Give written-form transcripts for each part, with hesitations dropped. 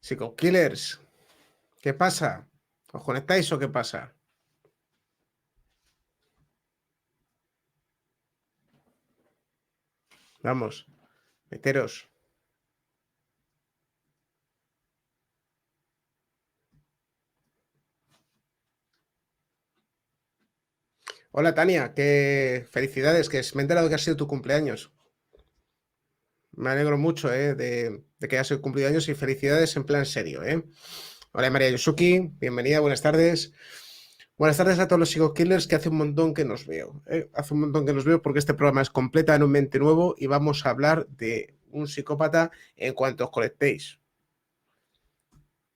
Psycho Killers, ¿qué pasa? ¿Os conectáis o qué pasa? Vamos, meteros. Hola Tania, qué felicidades, me he enterado que ha sido tu cumpleaños. Me alegro mucho de que haya sido cumpleaños y felicidades en plan serio. Hola María Yusuki, bienvenida, buenas tardes. Buenas tardes a todos los Psycho Killers, que hace un montón que nos veo. Hace un montón que nos veo porque este programa es completamente nuevo y vamos a hablar de un psicópata en cuanto os conectéis.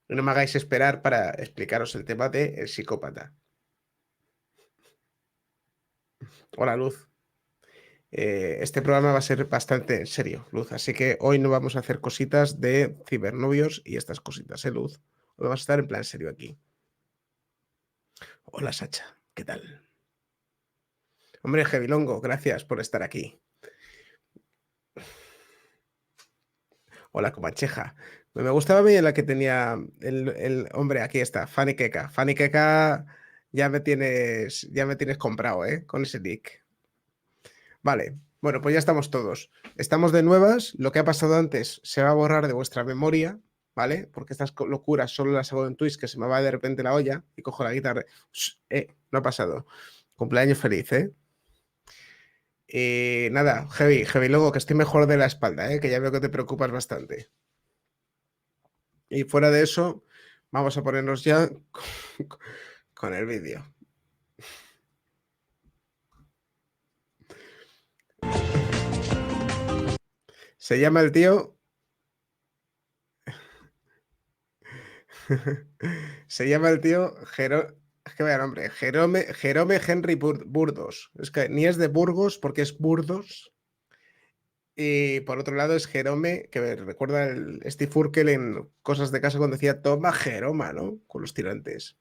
No me hagáis esperar para explicaros el tema del psicópata. Hola Luz. Este programa va a ser bastante serio, Luz, así que hoy no vamos a hacer cositas de cibernovios y estas cositas, Luz? Hoy vamos a estar en plan serio aquí. Hola Sacha, ¿qué tal? Hombre, Gevilongo, gracias por estar aquí. Hola Comancheja. Me gustaba bien la que tenía el hombre, aquí está, Fanny Keka. Fanny Keka, ya me tienes comprado, con ese nick. Vale, bueno, pues ya estamos todos. Estamos de nuevas. Lo que ha pasado antes se va a borrar de vuestra memoria, ¿vale? Porque estas locuras solo las hago en Twitch, que se me va de repente la olla y cojo la guitarra. No ha pasado. Cumpleaños feliz, ¿eh? Y nada, Heavy, luego que estoy mejor de la espalda, que ya veo que te preocupas bastante. Y fuera de eso, vamos a ponernos ya con el vídeo. Se llama el tío... Se llama el tío Es que vaya nombre, Jerome Henry Burdos. Es que ni es de Burgos porque es Burdos. Y por otro lado es Jerome, que me recuerda el Steve Urkel en Cosas de Casa cuando decía toma Jeroma, ¿no? Con los tirantes.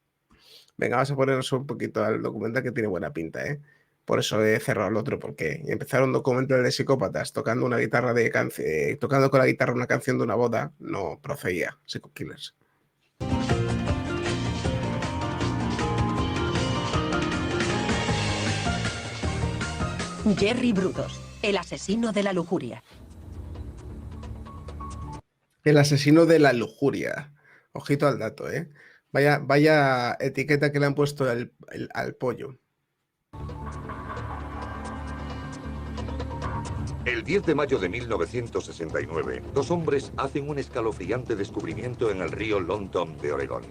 Venga, vamos a ponernos un poquito al documental que tiene buena pinta, ¿eh? Por eso he cerrado el otro, porque empezar un documental de psicópatas tocando una guitarra tocando con la guitarra una canción de una boda, no procedía. Psycho Killers. Jerry Brudos, el asesino de la lujuria. El asesino de la lujuria. Ojito al dato, ¿eh? Vaya etiqueta que le han puesto al pollo. El 10 de mayo de 1969, dos hombres hacen un escalofriante descubrimiento en el río Longtom de Oregón.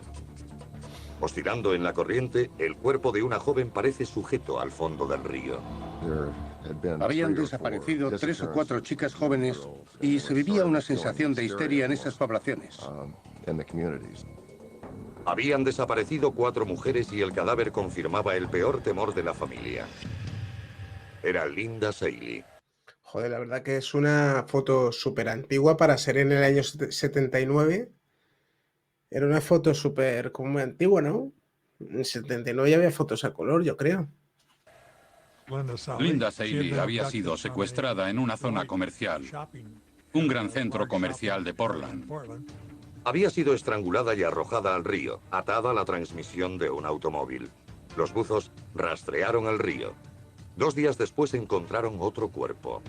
Oscilando en la corriente, el cuerpo de una joven parece sujeto al fondo del río. Habían desaparecido 3 o 4 chicas jóvenes y se vivía una sensación de histeria en esas poblaciones. Habían desaparecido 4 mujeres y el cadáver confirmaba el peor temor de la familia. Era Linda Seeley. Joder, la verdad que es una foto súper antigua para ser en el año 79. Era una foto súper como muy antigua, ¿no? En 79 ya había fotos a color, yo creo. Linda Seeley había sido secuestrada en una zona comercial, un gran centro comercial de Portland. Había sido estrangulada y arrojada al río, atada a la transmisión de un automóvil. Los buzos rastrearon el río. 2 días después encontraron otro cuerpo.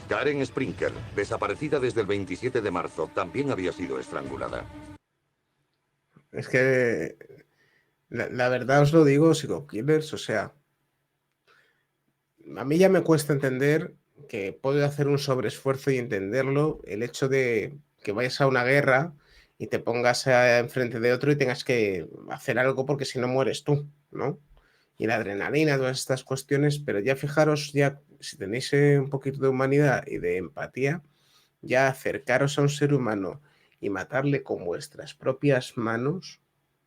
Karen Sprinker, desaparecida desde el 27 de marzo, también había sido estrangulada. Es que la verdad os lo digo, Psycho Killers, o sea, a mí ya me cuesta entender que puedo hacer un sobreesfuerzo y entenderlo, el hecho de que vayas a una guerra y te pongas enfrente de otro y tengas que hacer algo porque si no mueres tú, ¿no? Y la adrenalina, todas estas cuestiones, pero ya fijaros, ya si tenéis un poquito de humanidad y de empatía, ya acercaros a un ser humano y matarle con vuestras propias manos,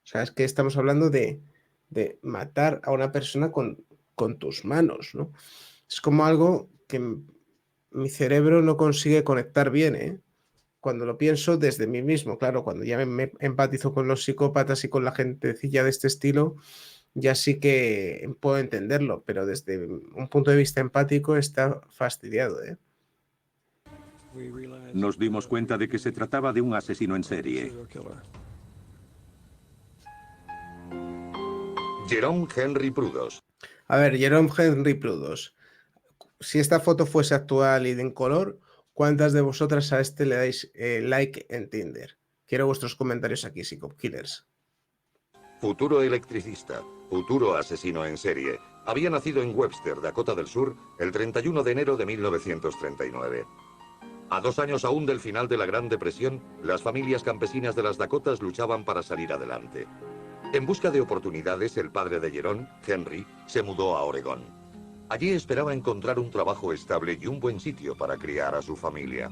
o sea, es que estamos hablando de matar a una persona con tus manos, ¿no? Es como algo que mi cerebro no consigue conectar bien, ¿eh? Cuando lo pienso desde mí mismo, claro, cuando ya me empatizo con los psicópatas y con la gentecilla de este estilo, ya sí que puedo entenderlo, pero desde un punto de vista empático está fastidiado, ¿eh? Nos dimos cuenta de que se trataba de un asesino en serie. Jerome Henry Prudhoe. A ver, Jerome Henry Prudhoe. Si esta foto fuese actual y de en color, ¿cuántas de vosotras a este le dais like en Tinder? Quiero vuestros comentarios aquí, Psycho Killers. Futuro electricista, futuro asesino en serie. Había nacido en Webster, Dakota del Sur, el 31 de enero de 1939. A 2 años aún del final de la Gran Depresión, las familias campesinas de las Dakotas luchaban para salir adelante. En busca de oportunidades, el padre de Jerome, Henry, se mudó a Oregón. Allí esperaba encontrar un trabajo estable y un buen sitio para criar a su familia.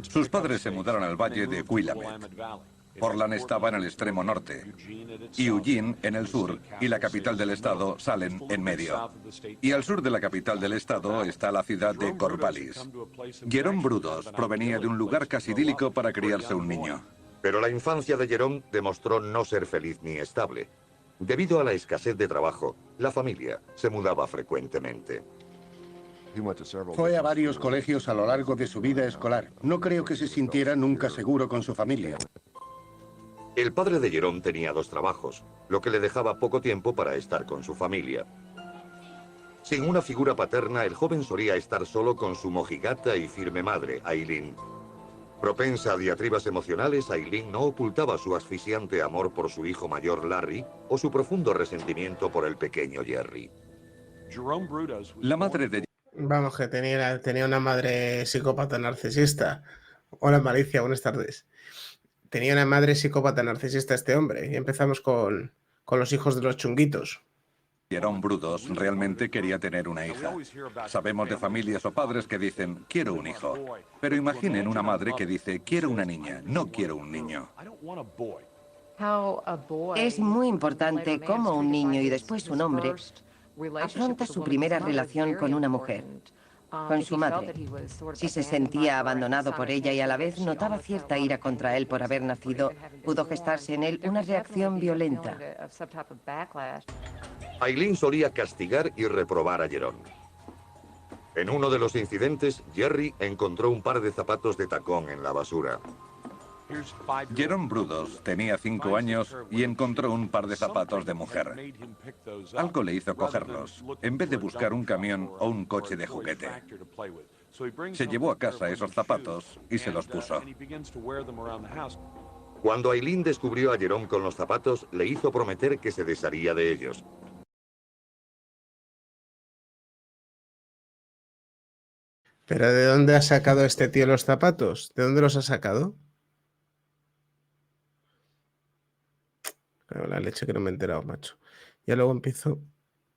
Sus padres se mudaron al valle de Willamette. Portland estaba en el extremo norte, y Eugene en el sur, y la capital del estado, Salem, en medio. Y al sur de la capital del estado está la ciudad de Corvallis. Jerome Prudhoe provenía de un lugar casi idílico para criarse un niño. Pero la infancia de Jerome demostró no ser feliz ni estable. Debido a la escasez de trabajo, la familia se mudaba frecuentemente. Fue a varios colegios a lo largo de su vida escolar. No creo que se sintiera nunca seguro con su familia. El padre de Jerome tenía 2 trabajos, lo que le dejaba poco tiempo para estar con su familia. Sin una figura paterna, el joven solía estar solo con su mojigata y firme madre, Eileen. Propensa a diatribas emocionales, Eileen no ocultaba su asfixiante amor por su hijo mayor Larry o su profundo resentimiento por el pequeño Jerry. La madre de Vamos, que tenía una madre psicópata narcisista. Hola, Malicia, buenas tardes. Tenía una madre psicópata narcisista este hombre. Y empezamos con los hijos de los chunguitos. Jerome Prudhoe realmente quería tener una hija. Sabemos de familias o padres que dicen, quiero un hijo. Pero imaginen una madre que dice, quiero una niña, no quiero un niño. Es muy importante cómo un niño y después un hombre afronta su primera relación con una mujer, con su madre. Si se sentía abandonado por ella y a la vez notaba cierta ira contra él por haber nacido, pudo gestarse en él una reacción violenta. Eileen solía castigar y reprobar a Jerome. En uno de los incidentes, Jerry encontró un par de zapatos de tacón en la basura. Jerome Prudhoe tenía 5 años y encontró un par de zapatos de mujer. Algo le hizo cogerlos, en vez de buscar un camión o un coche de juguete. Se llevó a casa esos zapatos y se los puso. Cuando Eileen descubrió a Jerome con los zapatos, le hizo prometer que se desharía de ellos. ¿Pero de dónde ha sacado este tío los zapatos? ¿De dónde los ha sacado? Claro, la leche que no me he enterado, macho. Ya luego empiezo.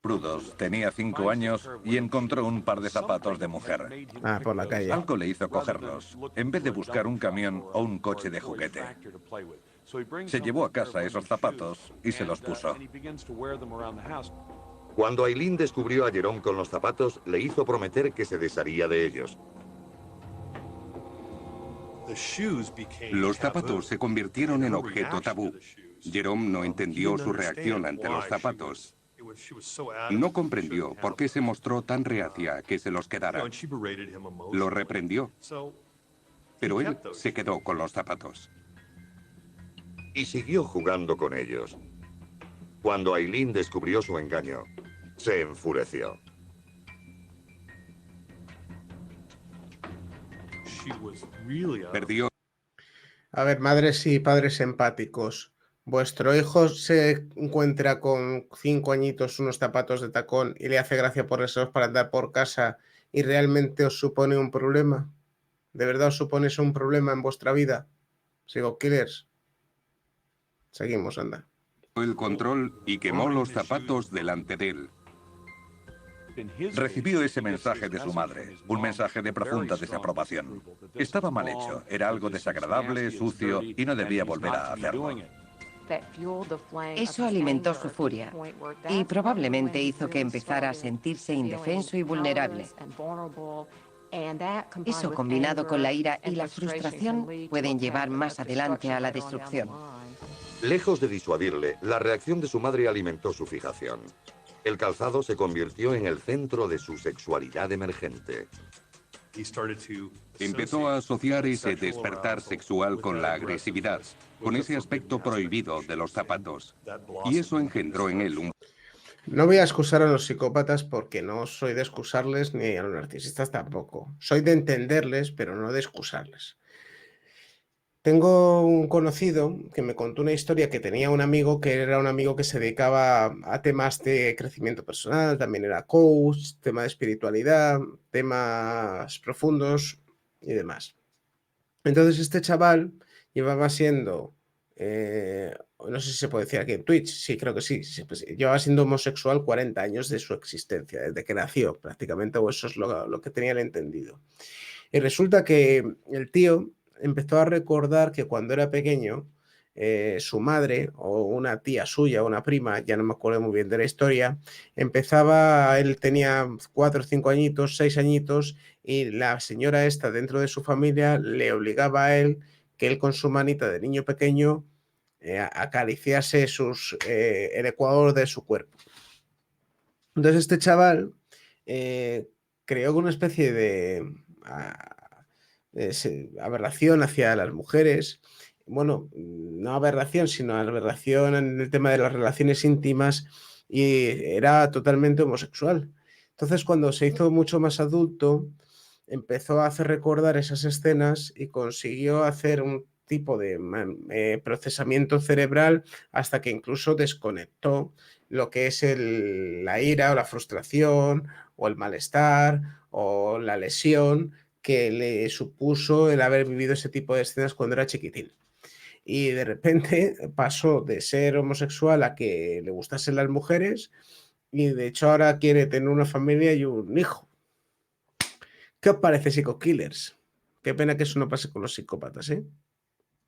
Prudhoe tenía 5 años y encontró un par de zapatos de mujer. Ah, por la calle. Algo le hizo cogerlos, en vez de buscar un camión o un coche de juguete. Se llevó a casa esos zapatos y se los puso. Cuando Eileen descubrió a Jerome con los zapatos, le hizo prometer que se desharía de ellos. Los zapatos se convirtieron en objeto tabú. Jerome no entendió su reacción ante los zapatos. No comprendió por qué se mostró tan reacia a que se los quedara. Lo reprendió, pero él se quedó con los zapatos. Y siguió jugando con ellos. Cuando Eileen descubrió su engaño, se enfureció. Perdió. A ver, madres y padres empáticos. ¿Vuestro hijo se encuentra con 5 añitos unos zapatos de tacón y le hace gracia ponerlos para andar por casa y realmente os supone un problema? ¿De verdad os supone eso un problema en vuestra vida? Psycho Killers. Seguimos, anda. El control y quemó los zapatos delante de él. Recibió ese mensaje de su madre, un mensaje de profunda desaprobación. Estaba mal hecho, era algo desagradable, sucio y no debía volver a hacerlo. Eso alimentó su furia y probablemente hizo que empezara a sentirse indefenso y vulnerable. Eso, combinado con la ira y la frustración, pueden llevar más adelante a la destrucción. Lejos de disuadirle, la reacción de su madre alimentó su fijación. El calzado se convirtió en el centro de su sexualidad emergente. Empezó a asociar ese despertar sexual con la agresividad, con ese aspecto prohibido de los zapatos. Y eso engendró en él un... No voy a excusar a los psicópatas porque no soy de excusarles ni a los narcisistas tampoco. Soy de entenderles, pero no de excusarles. Tengo un conocido que me contó una historia que tenía un amigo que era un amigo que se dedicaba a temas de crecimiento personal, también era coach, tema de espiritualidad, temas profundos y demás. Entonces este chaval llevaba siendo, no sé si se puede decir aquí en Twitch, sí, creo que sí, pues, llevaba siendo homosexual 40 años de su existencia, desde que nació prácticamente, o eso es lo que tenía el entendido. Y resulta que el tío empezó a recordar que cuando era pequeño, su madre o una tía suya, una prima, ya no me acuerdo muy bien de la historia, él tenía 4 o 5 añitos, 6 añitos, y la señora esta dentro de su familia le obligaba a él que él con su manita de niño pequeño acariciase el ecuador de su cuerpo. Entonces este chaval creó una especie de aberración hacia las mujeres. Bueno, no aberración, sino aberración en el tema de las relaciones íntimas, y era totalmente homosexual. Entonces, cuando se hizo mucho más adulto, empezó a hacer recordar esas escenas y consiguió hacer un tipo de procesamiento cerebral hasta que incluso desconectó lo que es la ira o la frustración o el malestar o la lesión que le supuso el haber vivido ese tipo de escenas cuando era chiquitín. Y de repente pasó de ser homosexual a que le gustasen las mujeres, y de hecho ahora quiere tener una familia y un hijo. ¿Qué os parece, Psycho Killers? Qué pena que eso no pase con los psicópatas, ¿eh?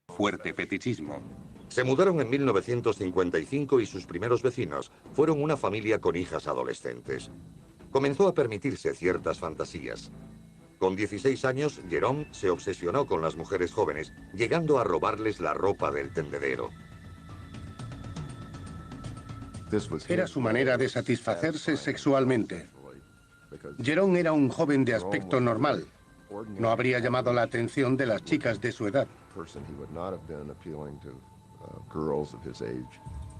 Fuerte fetichismo. Se mudaron en 1955 y sus primeros vecinos fueron una familia con hijas adolescentes. Comenzó a permitirse ciertas fantasías. Con 16 años, Jerome se obsesionó con las mujeres jóvenes, llegando a robarles la ropa del tendedero. Era su manera de satisfacerse sexualmente. Jerome era un joven de aspecto normal. No habría llamado la atención de las chicas de su edad.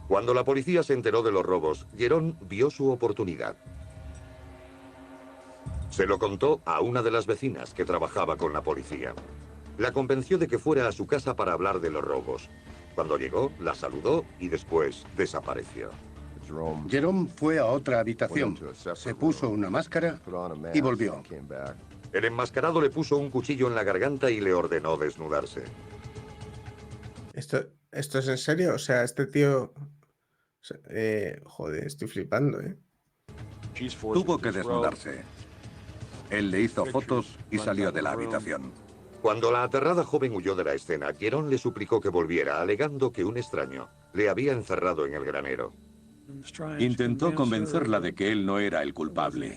Cuando la policía se enteró de los robos, Jerome vio su oportunidad. Se lo contó a una de las vecinas que trabajaba con la policía. La convenció de que fuera a su casa para hablar de los robos. Cuando llegó, la saludó y después desapareció. Jerome fue a otra habitación, se puso una máscara y volvió. El enmascarado le puso un cuchillo en la garganta y le ordenó desnudarse. ¿Esto es en serio? O sea, este tío... joder, estoy flipando, ¿eh? Tuvo que desnudarse. Él le hizo fotos y salió de la habitación. Cuando la aterrada joven huyó de la escena, Jerome le suplicó que volviera, alegando que un extraño le había encerrado en el granero. Intentó convencerla de que él no era el culpable.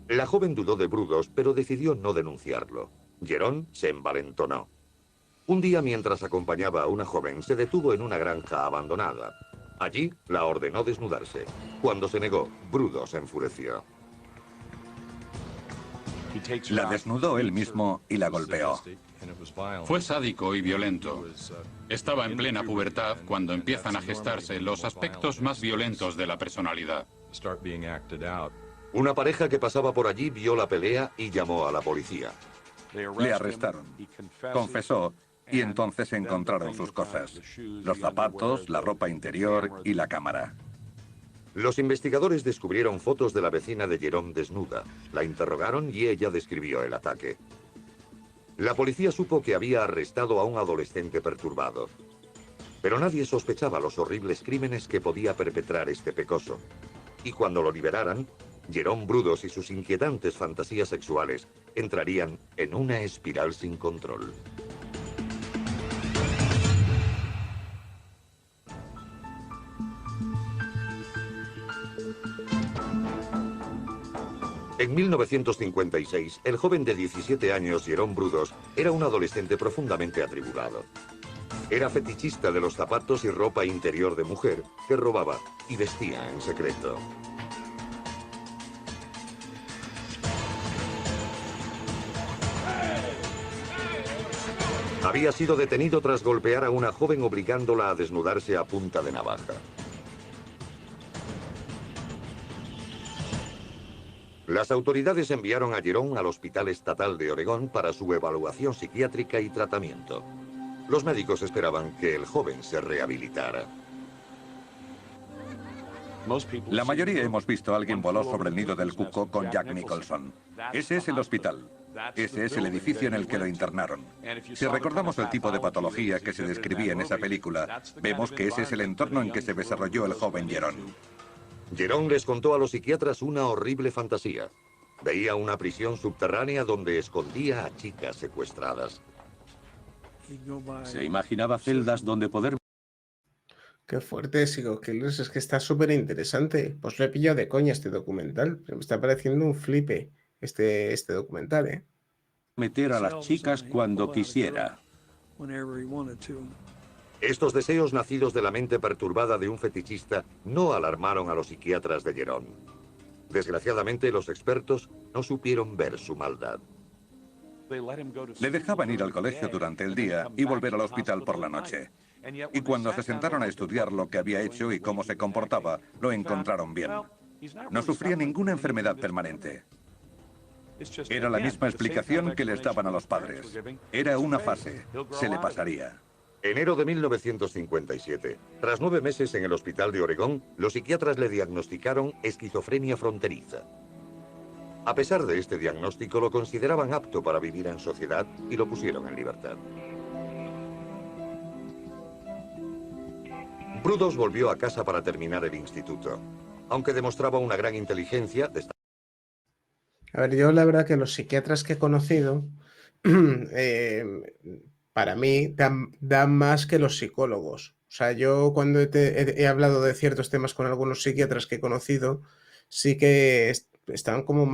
La joven dudó de Brudos, pero decidió no denunciarlo. Jerome se envalentonó. Un día, mientras acompañaba a una joven, se detuvo en una granja abandonada. Allí la ordenó desnudarse. Cuando se negó, Brudos se enfureció. La desnudó él mismo y la golpeó. Fue sádico y violento. Estaba en plena pubertad cuando empiezan a gestarse los aspectos más violentos de la personalidad. Una pareja que pasaba por allí vio la pelea y llamó a la policía. Le arrestaron. Confesó y entonces encontraron sus cosas. Los zapatos, la ropa interior y la cámara. Los investigadores descubrieron fotos de la vecina de Jerome desnuda. La interrogaron y ella describió el ataque. La policía supo que había arrestado a un adolescente perturbado. Pero nadie sospechaba los horribles crímenes que podía perpetrar este pecoso. Y cuando lo liberaran, Jerome Brudos y sus inquietantes fantasías sexuales entrarían en una espiral sin control. En 1956, el joven de 17 años, Jerome Brudos, era un adolescente profundamente atribulado. Era fetichista de los zapatos y ropa interior de mujer que robaba y vestía en secreto. Había sido detenido tras golpear a una joven obligándola a desnudarse a punta de navaja. Las autoridades enviaron a Jerome al Hospital Estatal de Oregón para su evaluación psiquiátrica y tratamiento. Los médicos esperaban que el joven se rehabilitara. La mayoría hemos visto a alguien voló sobre el nido del cuco con Jack Nicholson. Ese es el hospital. Ese es el edificio en el que lo internaron. Si recordamos el tipo de patología que se describía en esa película, vemos que ese es el entorno en que se desarrolló el joven Jerome. Jerome les contó a los psiquiatras una horrible fantasía. Veía una prisión subterránea donde escondía a chicas secuestradas. Se imaginaba celdas donde poder... Qué fuerte, Psycho Killers, es que está súper interesante. Pues lo he pillado de coña este documental. Me está pareciendo un flipe este documental, ¿eh? meter a las chicas cuando quisiera. Estos deseos nacidos de la mente perturbada de un fetichista no alarmaron a los psiquiatras de Jerome. Desgraciadamente, los expertos no supieron ver su maldad. Le dejaban ir al colegio durante el día y volver al hospital por la noche. Y cuando se sentaron a estudiar lo que había hecho y cómo se comportaba, lo encontraron bien. No sufría ninguna enfermedad permanente. Era la misma explicación que les daban a los padres. Era una fase. Se le pasaría. Enero de 1957. Tras 9 meses en el hospital de Oregón, los psiquiatras le diagnosticaron esquizofrenia fronteriza. A pesar de este diagnóstico, lo consideraban apto para vivir en sociedad y lo pusieron en libertad. Brudos volvió a casa para terminar el instituto. Aunque demostraba una gran inteligencia... A ver, yo la verdad que los psiquiatras que he conocido, para mí, dan más que los psicólogos. O sea, yo cuando he hablado de ciertos temas con algunos psiquiatras que he conocido, sí que están como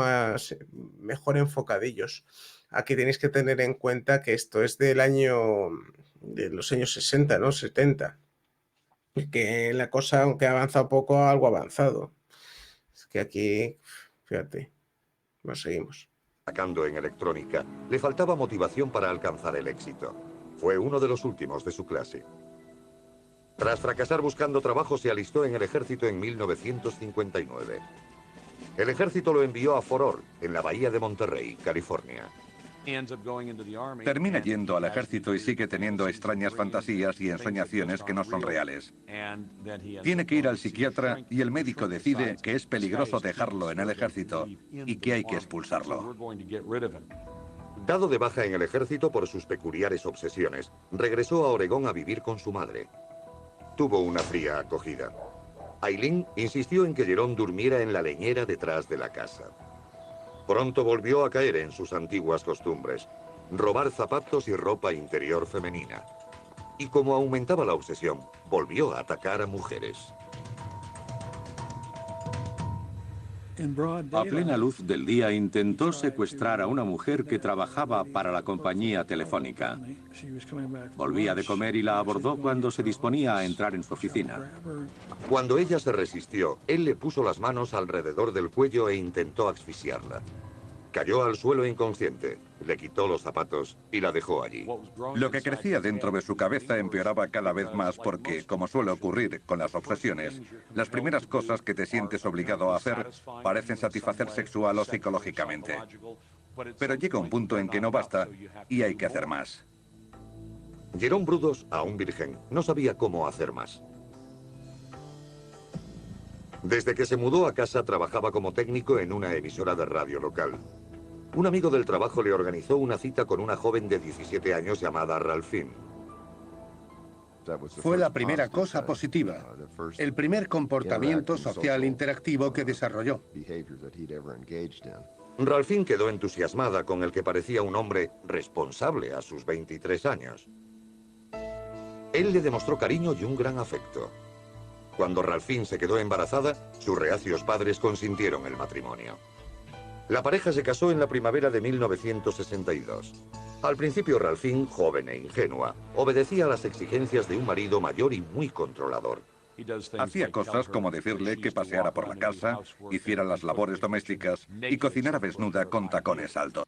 mejor enfocadillos. Aquí tenéis que tener en cuenta que esto es de los años 60, ¿no? 70. Y que la cosa, aunque ha avanzado poco, algo ha avanzado. Es que aquí, fíjate, lo seguimos. Sacando en electrónica, le faltaba motivación para alcanzar el éxito. Fue uno de los últimos de su clase. Tras fracasar buscando trabajo, se alistó en el ejército en 1959. El ejército lo envió a Fort Ord, en la bahía de Monterrey, California. Termina yendo al ejército y sigue teniendo extrañas fantasías y ensoñaciones que no son reales. Tiene que ir al psiquiatra y el médico decide que es peligroso dejarlo en el ejército y que hay que expulsarlo. Dado de baja en el ejército por sus peculiares obsesiones, regresó a Oregón a vivir con su madre. Tuvo una fría acogida. Aileen insistió en que Jerome durmiera en la leñera detrás de la casa. Pronto volvió a caer en sus antiguas costumbres, robar zapatos y ropa interior femenina. Y como aumentaba la obsesión, volvió a atacar a mujeres. A plena luz del día intentó secuestrar a una mujer que trabajaba para la compañía telefónica. Volvía de comer y la abordó cuando se disponía a entrar en su oficina. Cuando ella se resistió, él le puso las manos alrededor del cuello e intentó asfixiarla. Cayó al suelo inconsciente, le quitó los zapatos y la dejó allí. Lo que crecía dentro de su cabeza empeoraba cada vez más porque, como suele ocurrir con las obsesiones, las primeras cosas que te sientes obligado a hacer parecen satisfacer sexual o psicológicamente. Pero llega un punto en que no basta y hay que hacer más. Jerome Brudos, aún virgen, no sabía cómo hacer más. Desde que se mudó a casa trabajaba como técnico en una emisora de radio local. Un amigo del trabajo le organizó una cita con una joven de 17 años llamada Ralphine. Fue la primera cosa positiva, el primer comportamiento social interactivo que desarrolló. Ralphine quedó entusiasmada con el que parecía un hombre responsable a sus 23 años. Él le demostró cariño y un gran afecto. Cuando Ralphine se quedó embarazada, sus reacios padres consintieron el matrimonio. La pareja se casó en la primavera de 1962. Al principio Ralphine, joven e ingenua, obedecía a las exigencias de un marido mayor y muy controlador. Hacía cosas como decirle que paseara por la casa, hiciera las labores domésticas y cocinara desnuda con tacones altos.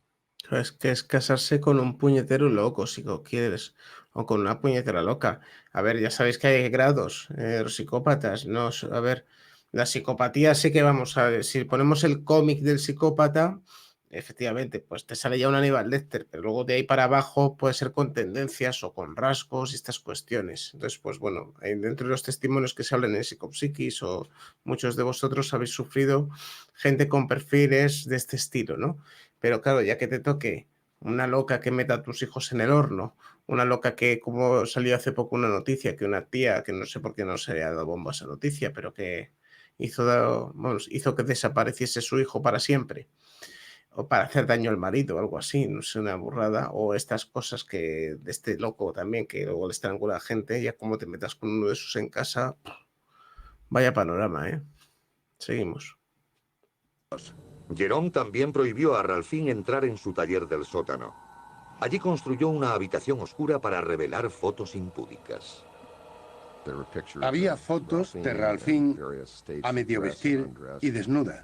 Es que es casarse con un puñetero loco, si lo quieres, o con una puñetera loca. A ver, ya sabéis que hay grados, los psicópatas, no, a ver, la psicopatía sí que vamos a ver, si ponemos el cómic del psicópata, efectivamente, pues te sale ya un Aníbal Lecter, pero luego de ahí para abajo puede ser con tendencias o con rasgos y estas cuestiones. Entonces, pues bueno, dentro de los testimonios que se hablan en Psicopsiquis o muchos de vosotros habéis sufrido gente con perfiles de este estilo, ¿no? Pero claro, ya que te toque una loca que meta a tus hijos en el horno, una loca que, como salió hace poco una noticia, que una tía, que no sé por qué no se le ha dado bomba a esa noticia, pero que hizo que desapareciese su hijo para siempre, o para hacer daño al marido, o algo así, no sé, una burrada, o estas cosas que de este loco también, que luego le estrangula a gente, ya como te metas con uno de esos en casa, vaya panorama, ¿eh? Seguimos. Jerome también prohibió a Ralphine entrar en su taller del sótano. Allí construyó una habitación oscura para revelar fotos impúdicas. Había fotos de Ralphine a medio vestir y desnuda,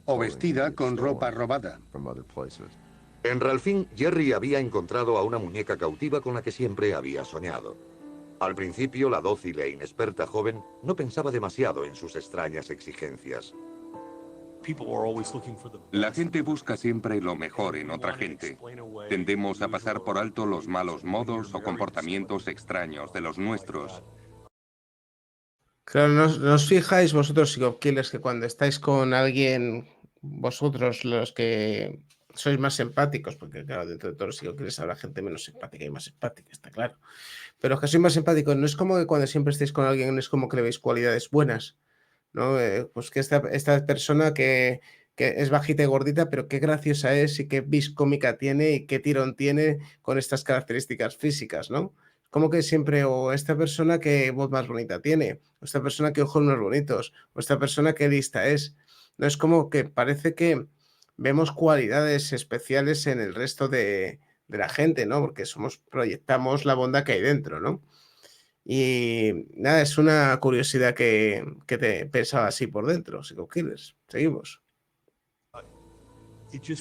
o vestida con ropa robada. En Ralphine, Jerry había encontrado a una muñeca cautiva con la que siempre había soñado. Al principio, la dócil e inexperta joven no pensaba demasiado en sus extrañas exigencias. La gente busca siempre lo mejor en otra gente. Tendemos a pasar por alto los malos modos o comportamientos extraños de los nuestros. Claro, no os fijáis vosotros, psico-killers, que cuando estáis con alguien, vosotros los que sois más empáticos, porque claro, dentro de todos los psico-killers habrá gente menos empática y más empática, está claro. Pero los que sois más empáticos, no es como que cuando siempre estéis con alguien, no es como que le veis cualidades buenas, ¿no? Pues que esta persona que es bajita y gordita, pero qué graciosa es y qué vis cómica tiene y qué tirón tiene con estas características físicas, ¿no? Como que siempre, o esta persona que voz más bonita tiene, o esta persona que ojos más bonitos, o esta persona que lista es. No es como que parece que vemos cualidades especiales en el resto de la gente, ¿no? Porque proyectamos la bondad que hay dentro, ¿no? Y nada, es una curiosidad que te pensaba así por dentro, Psico-Killers. Seguimos.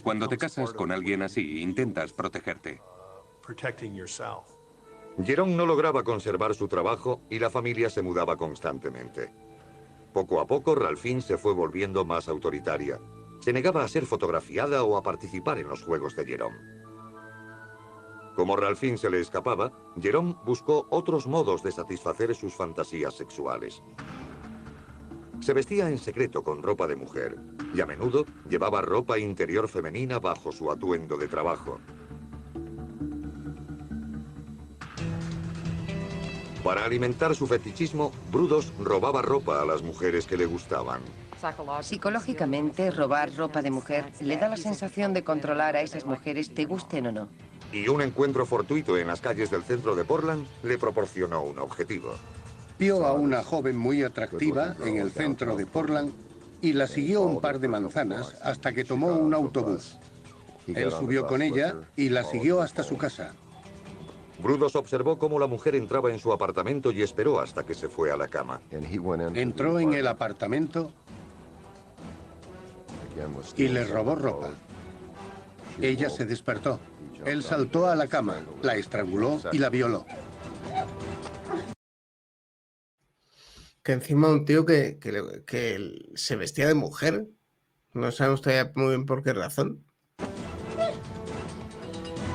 Cuando te casas con alguien así, intentas protegerte. Jerome no lograba conservar su trabajo y la familia se mudaba constantemente. Poco a poco, Ralphine se fue volviendo más autoritaria. Se negaba a ser fotografiada o a participar en los juegos de Jerome. Como Ralphine se le escapaba, Jerome buscó otros modos de satisfacer sus fantasías sexuales. Se vestía en secreto con ropa de mujer y a menudo llevaba ropa interior femenina bajo su atuendo de trabajo. Para alimentar su fetichismo, Brudos robaba ropa a las mujeres que le gustaban. Psicológicamente, robar ropa de mujer le da la sensación de controlar a esas mujeres, te gusten o no. Y un encuentro fortuito en las calles del centro de Portland le proporcionó un objetivo. Vio a una joven muy atractiva en el centro de Portland y la siguió un par de manzanas hasta que tomó un autobús. Él subió con ella y la siguió hasta su casa. Brudos observó cómo la mujer entraba en su apartamento y esperó hasta que se fue a la cama. Entró en el apartamento y le robó ropa. Ella se despertó. Él saltó a la cama, la estranguló y la violó. Que encima un tío que se vestía de mujer, no sabemos todavía muy bien por qué razón.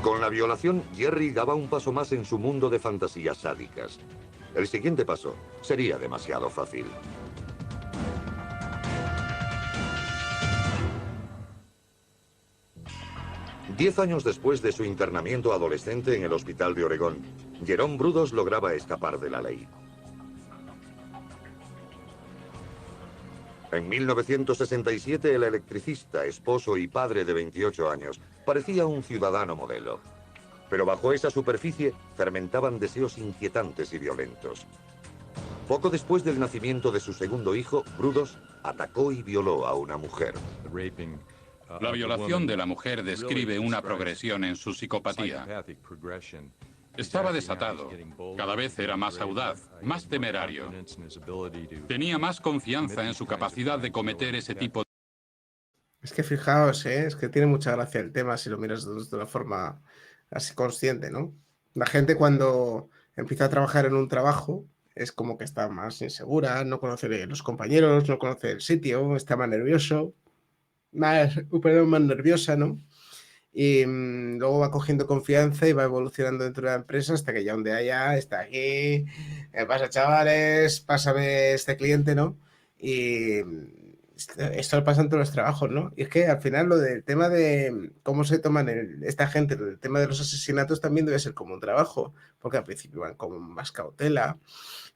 Con la violación, Jerry daba un paso más en su mundo de fantasías sádicas. El siguiente paso sería demasiado fácil. Diez años después de su internamiento adolescente en el hospital de Oregón, Jerome Brudos lograba escapar de la ley. En 1967, el electricista, esposo y padre de 28 años, parecía un ciudadano modelo. Pero bajo esa superficie fermentaban deseos inquietantes y violentos. Poco después del nacimiento de su segundo hijo, Brudos atacó y violó a una mujer. La violación de la mujer describe una progresión en su psicopatía. Estaba desatado, cada vez era más audaz, más temerario. Tenía más confianza en su capacidad de cometer ese tipo de... Es que fijaos, es que tiene mucha gracia el tema si lo miras de una forma así consciente, ¿no? La gente cuando empieza a trabajar en un trabajo es como que está más insegura, no conoce los compañeros, no conoce el sitio, está más nervioso, más nerviosa, ¿no? Y luego va cogiendo confianza y va evolucionando dentro de la empresa hasta que ya un día ya está aquí, pasa chavales, pásame este cliente, ¿no? Y esto pasa en todos los trabajos, ¿no? Y es que al final lo del tema de cómo se toman esta gente, el tema de los asesinatos también debe ser como un trabajo, porque al principio van con más cautela,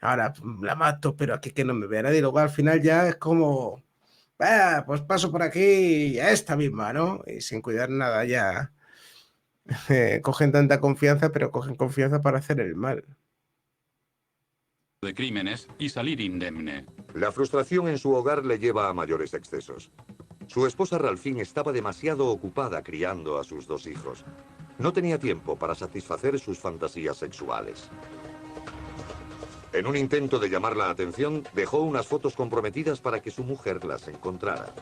ahora la mato, pero aquí que no me vea nadie, luego al final ya es como... Pues paso por aquí y a esta misma, ¿no? Y sin cuidar nada ya cogen tanta confianza, pero cogen confianza para hacer el mal. De crímenes y salir indemne. La frustración en su hogar le lleva a mayores excesos. Su esposa Ralphine estaba demasiado ocupada criando a sus 2 hijos. No tenía tiempo para satisfacer sus fantasías sexuales. En un intento de llamar la atención, dejó unas fotos comprometidas para que su mujer las encontrara.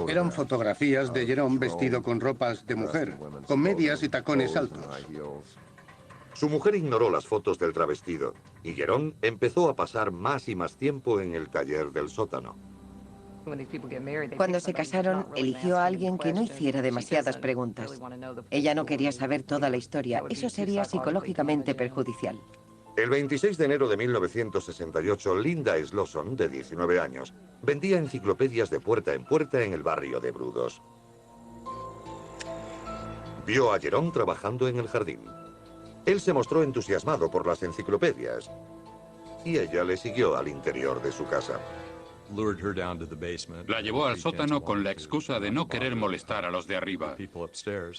Eran fotografías de Jerome vestido con ropas de mujer, con medias y tacones altos. Su mujer ignoró las fotos del travestido y Jerome empezó a pasar más y más tiempo en el taller del sótano. Cuando se casaron, eligió a alguien que no hiciera demasiadas preguntas. Ella no quería saber toda la historia. Eso sería psicológicamente perjudicial. El 26 de enero de 1968, Linda Slosson, de 19 años, vendía enciclopedias de puerta en el barrio de Brudos. Vio a Jerome trabajando en el jardín. Él se mostró entusiasmado por las enciclopedias y ella le siguió al interior de su casa. La llevó al sótano con la excusa de no querer molestar a los de arriba.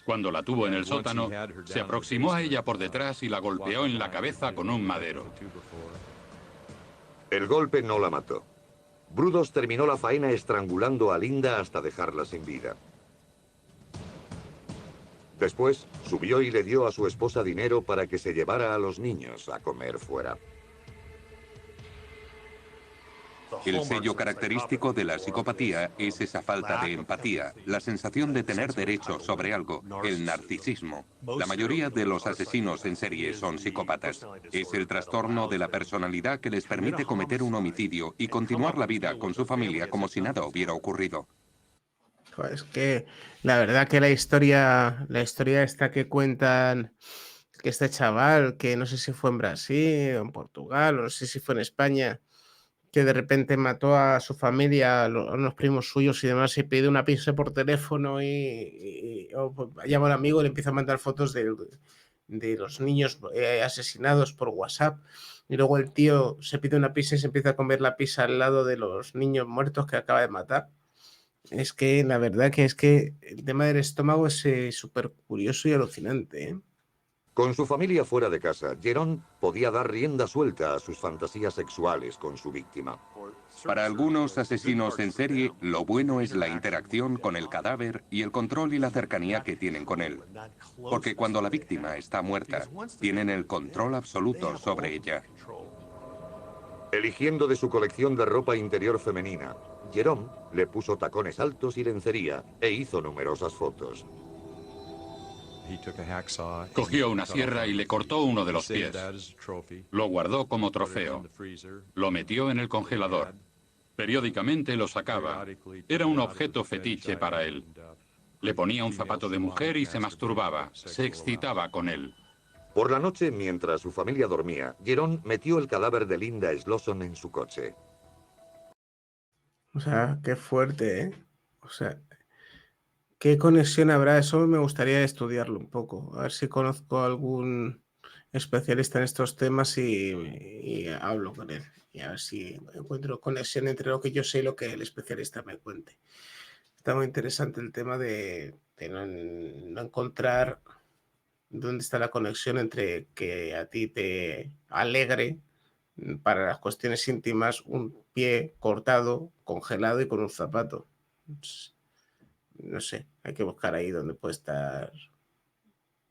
Cuando la tuvo en el sótano, se aproximó a ella por detrás y la golpeó en la cabeza con un madero. El golpe no la mató. Brudos terminó la faena estrangulando a Linda hasta dejarla sin vida. Después, subió y le dio a su esposa dinero para que se llevara a los niños a comer fuera. El sello característico de la psicopatía es esa falta de empatía, la sensación de tener derecho sobre algo, el narcisismo. La mayoría de los asesinos en serie son psicópatas. Es el trastorno de la personalidad que les permite cometer un homicidio y continuar la vida con su familia como si nada hubiera ocurrido. Es que la verdad que la historia esta que cuentan, que este chaval, que no sé si fue en Brasil o en Portugal, o no sé si fue en España, que de repente mató a su familia, a unos primos suyos y demás, y pide una pizza por teléfono o llama a un amigo y le empieza a mandar fotos de los niños asesinados por WhatsApp. Y luego el tío se pide una pizza y se empieza a comer la pizza al lado de los niños muertos que acaba de matar. Es que la verdad que es que el tema del estómago es súper curioso y alucinante, ¿eh? Con su familia fuera de casa, Jerome podía dar rienda suelta a sus fantasías sexuales con su víctima. Para algunos asesinos en serie, lo bueno es la interacción con el cadáver y el control y la cercanía que tienen con él. Porque cuando la víctima está muerta, tienen el control absoluto sobre ella. Eligiendo de su colección de ropa interior femenina, Jerome le puso tacones altos y lencería e hizo numerosas fotos. Cogió una sierra y le cortó uno de los pies. Lo guardó como trofeo. Lo metió en el congelador. Periódicamente lo sacaba. Era un objeto fetiche para él. Le ponía un zapato de mujer y se masturbaba. Se excitaba con él. Por la noche, mientras su familia dormía, Jerome metió el cadáver de Linda Slosson en su coche. O sea, qué fuerte, ¿eh? O sea, ¿qué conexión habrá? Eso me gustaría estudiarlo un poco. A ver si conozco a algún especialista en estos temas y hablo con él. Y a ver si encuentro conexión entre lo que yo sé y lo que el especialista me cuente. Está muy interesante el tema de no encontrar dónde está la conexión entre que a ti te alegre para las cuestiones íntimas un pie cortado, congelado y con un zapato. No sé, hay que buscar ahí donde puede estar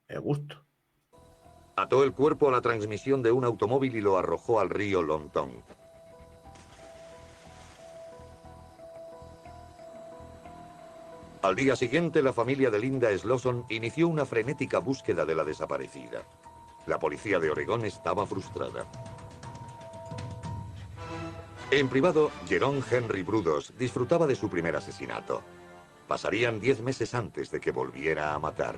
el gusto. Ató el cuerpo a la transmisión de un automóvil y lo arrojó al río Lontong. Al día siguiente, la familia de Linda Slosson inició una frenética búsqueda de la desaparecida. La policía de Oregón estaba frustrada. En privado, Jerome Henry Brudos disfrutaba de su primer asesinato. Pasarían 10 meses antes de que volviera a matar.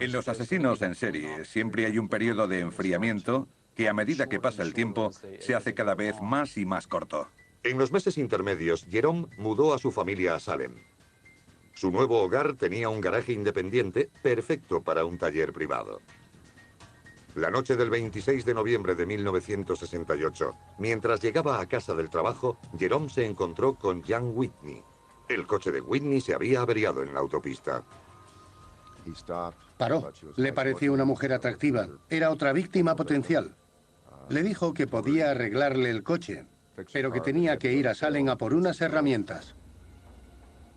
En los asesinos en serie siempre hay un periodo de enfriamiento que a medida que pasa el tiempo se hace cada vez más y más corto. En los meses intermedios, Jerome mudó a su familia a Salem. Su nuevo hogar tenía un garaje independiente perfecto para un taller privado. La noche del 26 de noviembre de 1968, mientras llegaba a casa del trabajo, Jerome se encontró con Jan Whitney. El coche de Whitney se había averiado en la autopista. Paró. Le pareció una mujer atractiva. Era otra víctima potencial. Le dijo que podía arreglarle el coche, pero que tenía que ir a Salem a por unas herramientas.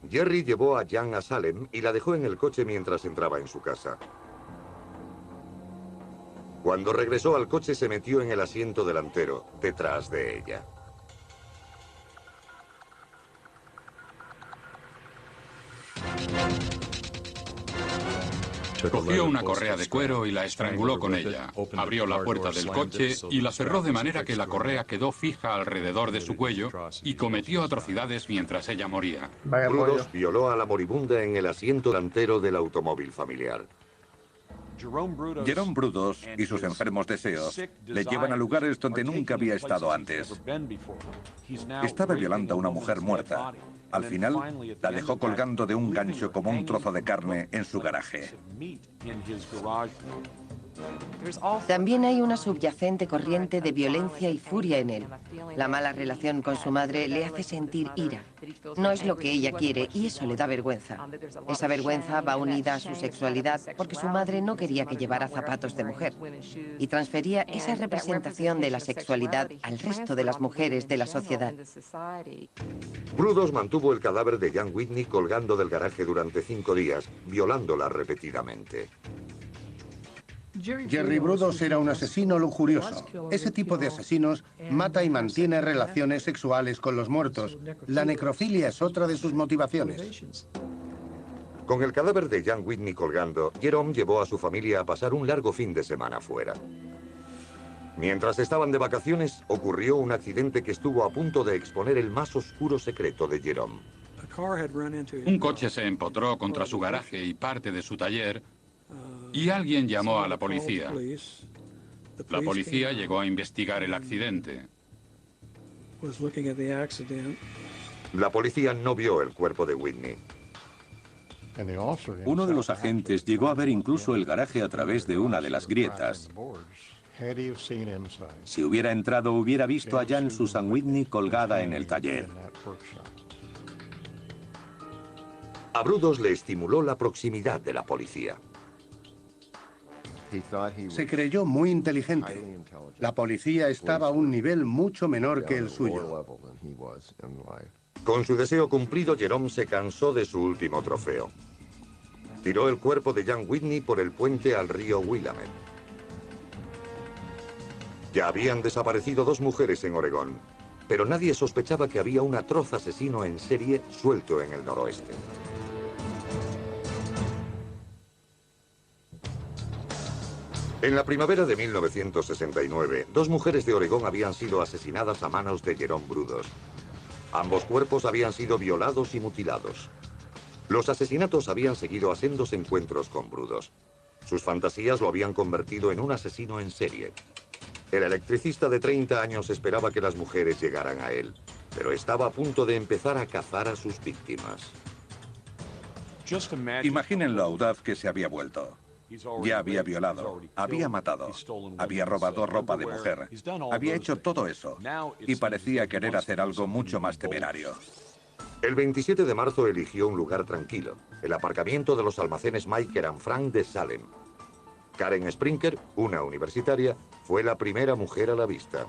Jerry llevó a Jan a Salem y la dejó en el coche mientras entraba en su casa. Cuando regresó al coche, se metió en el asiento delantero, detrás de ella. Cogió una correa de cuero y la estranguló con ella. Abrió la puerta del coche y la cerró de manera que la correa quedó fija alrededor de su cuello y cometió atrocidades mientras ella moría. Vaya rollo. Brudos violó a la moribunda en el asiento delantero del automóvil familiar. Jerome Brudos y sus enfermos deseos le llevan a lugares donde nunca había estado antes. Estaba violando a una mujer muerta. Al final, la dejó colgando de un gancho como un trozo de carne en su garaje. También hay una subyacente corriente de violencia y furia en él. La mala relación con su madre le hace sentir ira. No es lo que ella quiere y eso le da vergüenza. Esa vergüenza va unida a su sexualidad porque su madre no quería que llevara zapatos de mujer y transfería esa representación de la sexualidad al resto de las mujeres de la sociedad. Brudos mantuvo el cadáver de Jan Whitney colgando del garaje durante 5 días, violándola repetidamente. Jerry Brudos era un asesino lujurioso. Ese tipo de asesinos mata y mantiene relaciones sexuales con los muertos. La necrofilia es otra de sus motivaciones. Con el cadáver de Jan Whitney colgando, Jerome llevó a su familia a pasar un largo fin de semana fuera. Mientras estaban de vacaciones, ocurrió un accidente que estuvo a punto de exponer el más oscuro secreto de Jerome. Un coche se empotró contra su garaje y parte de su taller y alguien llamó a la policía. La policía llegó a investigar el accidente. La policía no vio el cuerpo de Whitney. Uno de los agentes llegó a ver incluso el garaje a través de una de las grietas. Si hubiera entrado, hubiera visto a Jan Susan Whitney colgada en el taller. A Brudos le estimuló la proximidad de la policía. Se creyó muy inteligente. La policía estaba a un nivel mucho menor que el suyo. Con su deseo cumplido, Jerome se cansó de su último trofeo. Tiró el cuerpo de Jan Whitney por el puente al río Willamette. Ya habían desaparecido 2 mujeres en Oregón, pero nadie sospechaba que había un atroz asesino en serie suelto en el noroeste. En la primavera de 1969, 2 mujeres de Oregón habían sido asesinadas a manos de Jerome Brudos. Ambos cuerpos habían sido violados y mutilados. Los asesinatos habían seguido a sendos encuentros con Brudos. Sus fantasías lo habían convertido en un asesino en serie. El electricista de 30 años esperaba que las mujeres llegaran a él, pero estaba a punto de empezar a cazar a sus víctimas. Imaginen lo audaz que se había vuelto. Ya había violado, había matado, había robado ropa de mujer, había hecho todo eso y parecía querer hacer algo mucho más temerario. El 27 de marzo eligió un lugar tranquilo, el aparcamiento de los almacenes Meiker and Frank de Salem. Karen Sprinker, una universitaria, fue la primera mujer a la vista.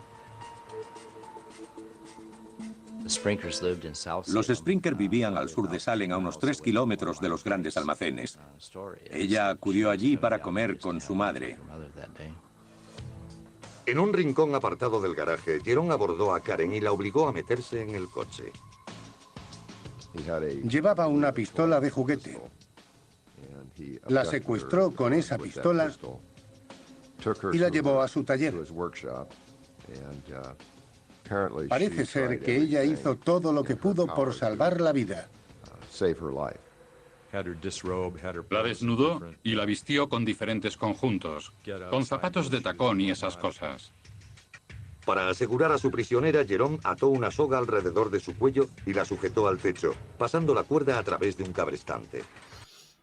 Los Sprinker vivían al sur de Salem, a unos 3 kilómetros de los grandes almacenes. Ella acudió allí para comer con su madre. En un rincón apartado del garaje, Jerome abordó a Karen y la obligó a meterse en el coche. Llevaba una pistola de juguete. La secuestró con esa pistola y la llevó a su taller. Parece ser que ella hizo todo lo que pudo por salvar la vida. La desnudó y la vistió con diferentes conjuntos, con zapatos de tacón y esas cosas. Para asegurar a su prisionera, Jerome ató una soga alrededor de su cuello y la sujetó al techo, pasando la cuerda a través de un cabrestante.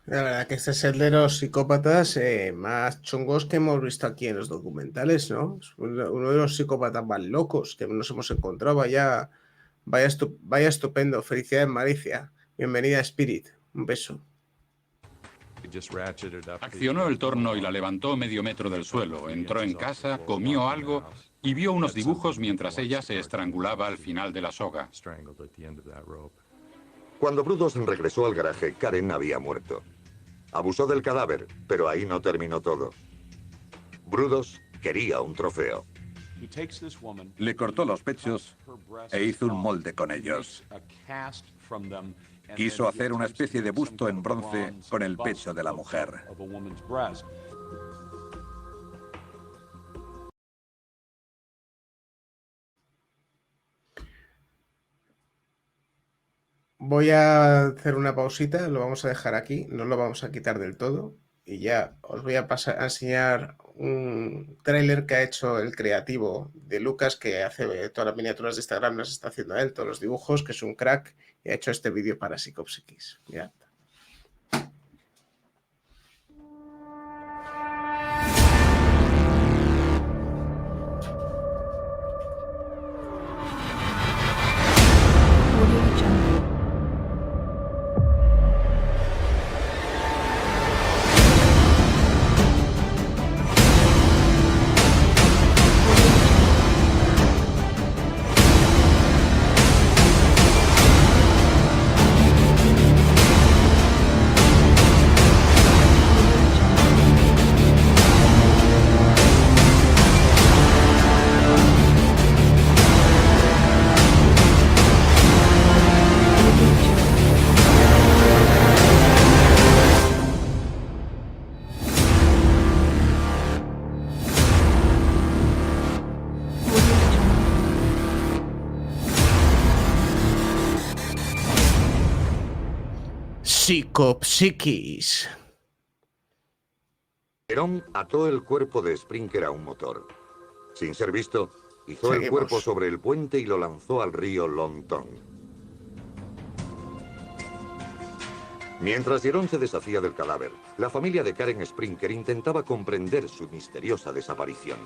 La verdad que este es el de los psicópatas más chungos que hemos visto aquí en los documentales, ¿no? Es uno de los psicópatas más locos que nos hemos encontrado. Vaya estupendo. Felicidades, Malicia. Bienvenida, Spirit. Un beso. Accionó el torno y la levantó medio metro del suelo. Entró en casa, comió algo y vio unos dibujos mientras ella se estrangulaba al final de la soga. Cuando Brudos regresó al garaje, Karen había muerto. Abusó del cadáver, pero ahí no terminó todo. Brudos quería un trofeo. Le cortó los pechos e hizo un molde con ellos. Quiso hacer una especie de busto en bronce con el pecho de la mujer. Voy a hacer una pausita, lo vamos a dejar aquí, no lo vamos a quitar del todo y ya os voy a enseñar un tráiler que ha hecho el creativo de Lucas, que hace todas las miniaturas de Instagram, las está haciendo él, todos los dibujos, que es un crack y ha hecho este vídeo para Psicopsiquis. Mirad. Psicopsiquis. Jerome ató el cuerpo de Sprinker a un motor. Sin ser visto, hizo el cuerpo sobre el puente y lo lanzó al río Long Tongue. Mientras Jerome se deshacía del cadáver, la familia de Karen Sprinker intentaba comprender su misteriosa desaparición.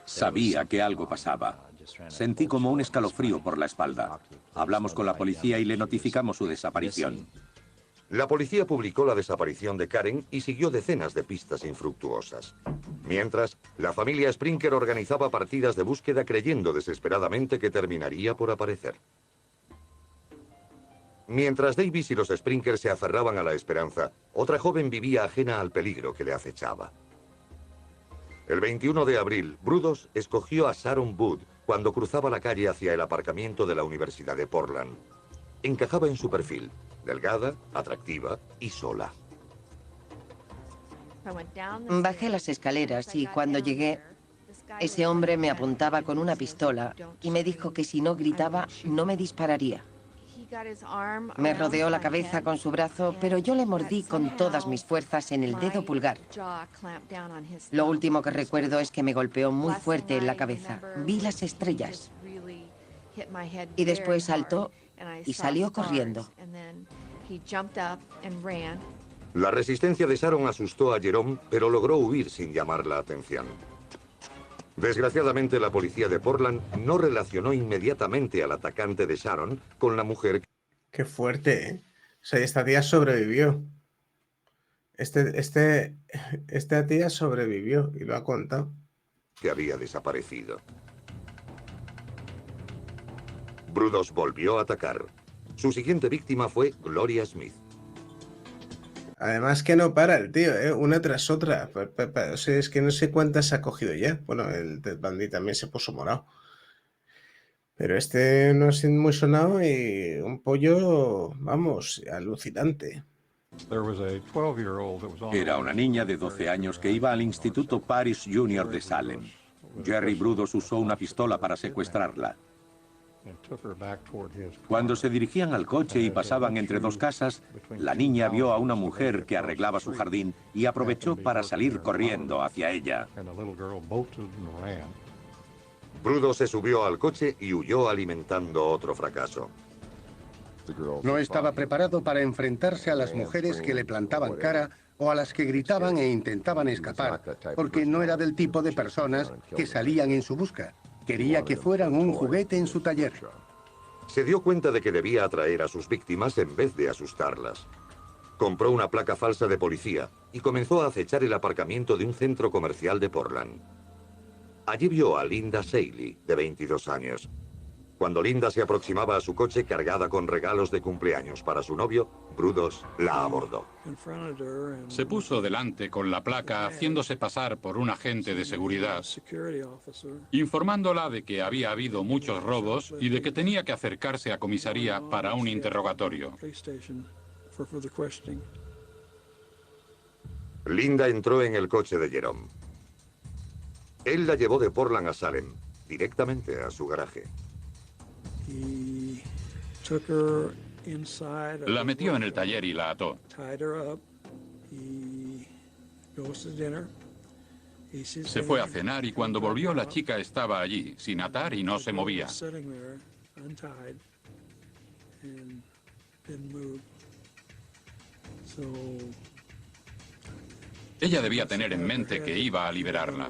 Sabía que algo pasaba. Sentí como un escalofrío por la espalda. Hablamos con la policía y le notificamos su desaparición. La policía publicó la desaparición de Karen y siguió decenas de pistas infructuosas. Mientras, la familia Sprinker organizaba partidas de búsqueda creyendo desesperadamente que terminaría por aparecer. Mientras Davis y los Sprinker se aferraban a la esperanza, otra joven vivía ajena al peligro que le acechaba. El 21 de abril, Brudos escogió a Sharon Wood cuando cruzaba la calle hacia el aparcamiento de la Universidad de Portland. Encajaba en su perfil, delgada, atractiva y sola. Bajé las escaleras y cuando llegué, ese hombre me apuntaba con una pistola y me dijo que si no gritaba, no me dispararía. Me rodeó la cabeza con su brazo, pero yo le mordí con todas mis fuerzas en el dedo pulgar. Lo último que recuerdo es que me golpeó muy fuerte en la cabeza. Vi las estrellas. Y después saltó y salió corriendo. La resistencia de Sharon asustó a Jerome, pero logró huir sin llamar la atención. Desgraciadamente, la policía de Portland no relacionó inmediatamente al atacante de Sharon con la mujer. Qué fuerte, ¿eh? O sea, esta tía sobrevivió. Esta tía sobrevivió y lo ha contado. Que había desaparecido. Brudos volvió a atacar. Su siguiente víctima fue Gloria Smith. Además que no para el tío, ¿eh? Una tras otra. O sea, es que no sé cuántas ha cogido ya. Bueno, el Ted Bundy también se puso morado. Pero este no es muy sonado y un pollo, vamos, alucinante. Era una niña de 12 años que iba al Instituto Paris Junior de Salem. Jerry Brudos usó una pistola para secuestrarla. Cuando se dirigían al coche y pasaban entre dos casas, la niña vio a una mujer que arreglaba su jardín y aprovechó para salir corriendo hacia ella. Brudos se subió al coche y huyó alimentando otro fracaso. No estaba preparado para enfrentarse a las mujeres que le plantaban cara o a las que gritaban e intentaban escapar, porque no era del tipo de personas que salían en su busca. Quería que fueran un juguete en su taller. Se dio cuenta de que debía atraer a sus víctimas en vez de asustarlas. Compró una placa falsa de policía y comenzó a acechar el aparcamiento de un centro comercial de Portland. Allí vio a Linda Seeley, de 22 años. Cuando Linda se aproximaba a su coche cargada con regalos de cumpleaños para su novio, Brudos la abordó. Se puso delante con la placa haciéndose pasar por un agente de seguridad, informándola de que había habido muchos robos y de que tenía que acercarse a comisaría para un interrogatorio. Linda entró en el coche de Jerome. Él la llevó de Portland a Salem, directamente a su garaje. La metió en el taller y la ató. Se fue a cenar y cuando volvió la chica estaba allí, sin atar y no se movía. Ella debía tener en mente que iba a liberarla.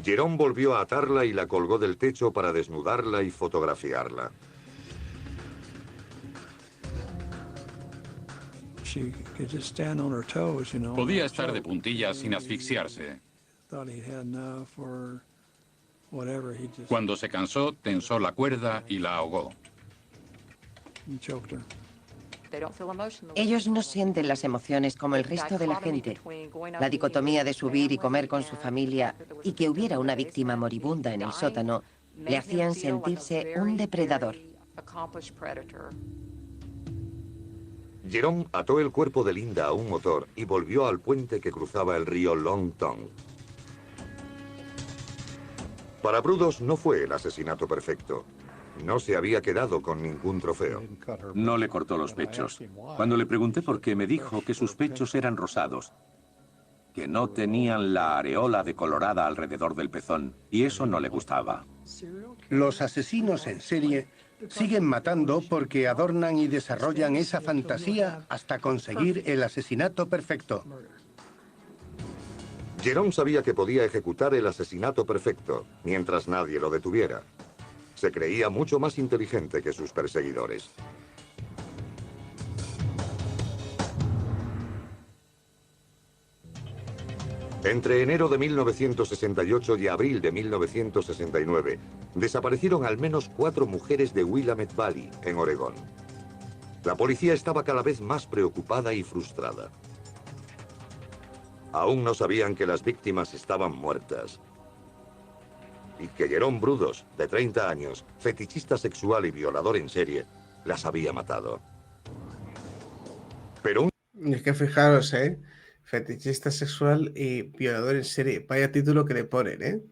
Jerome volvió a atarla y la colgó del techo para desnudarla y fotografiarla. Podía estar de puntillas sin asfixiarse. Cuando se cansó, tensó la cuerda y la ahogó. Ellos no sienten las emociones como el resto de la gente. La dicotomía de subir y comer con su familia y que hubiera una víctima moribunda en el sótano le hacían sentirse un depredador. Jerome ató el cuerpo de Linda a un motor y volvió al puente que cruzaba el río Long Tongue. Para Brudos no fue el asesinato perfecto. No se había quedado con ningún trofeo. No le cortó los pechos. Cuando le pregunté por qué, me dijo que sus pechos eran rosados, que no tenían la areola decolorada alrededor del pezón, y eso no le gustaba. Los asesinos en serie siguen matando porque adornan y desarrollan esa fantasía hasta conseguir el asesinato perfecto. Jerome sabía que podía ejecutar el asesinato perfecto, mientras nadie lo detuviera. Se creía mucho más inteligente que sus perseguidores. Entre enero de 1968 y abril de 1969, desaparecieron al menos 4 mujeres de Willamette Valley, en Oregón. La policía estaba cada vez más preocupada y frustrada. Aún no sabían que las víctimas estaban muertas. Y que Jerome Brudos, de 30 años, fetichista sexual y violador en serie, las había matado. Pero Es que fijaros, fetichista sexual y violador en serie. Vaya título que le ponen,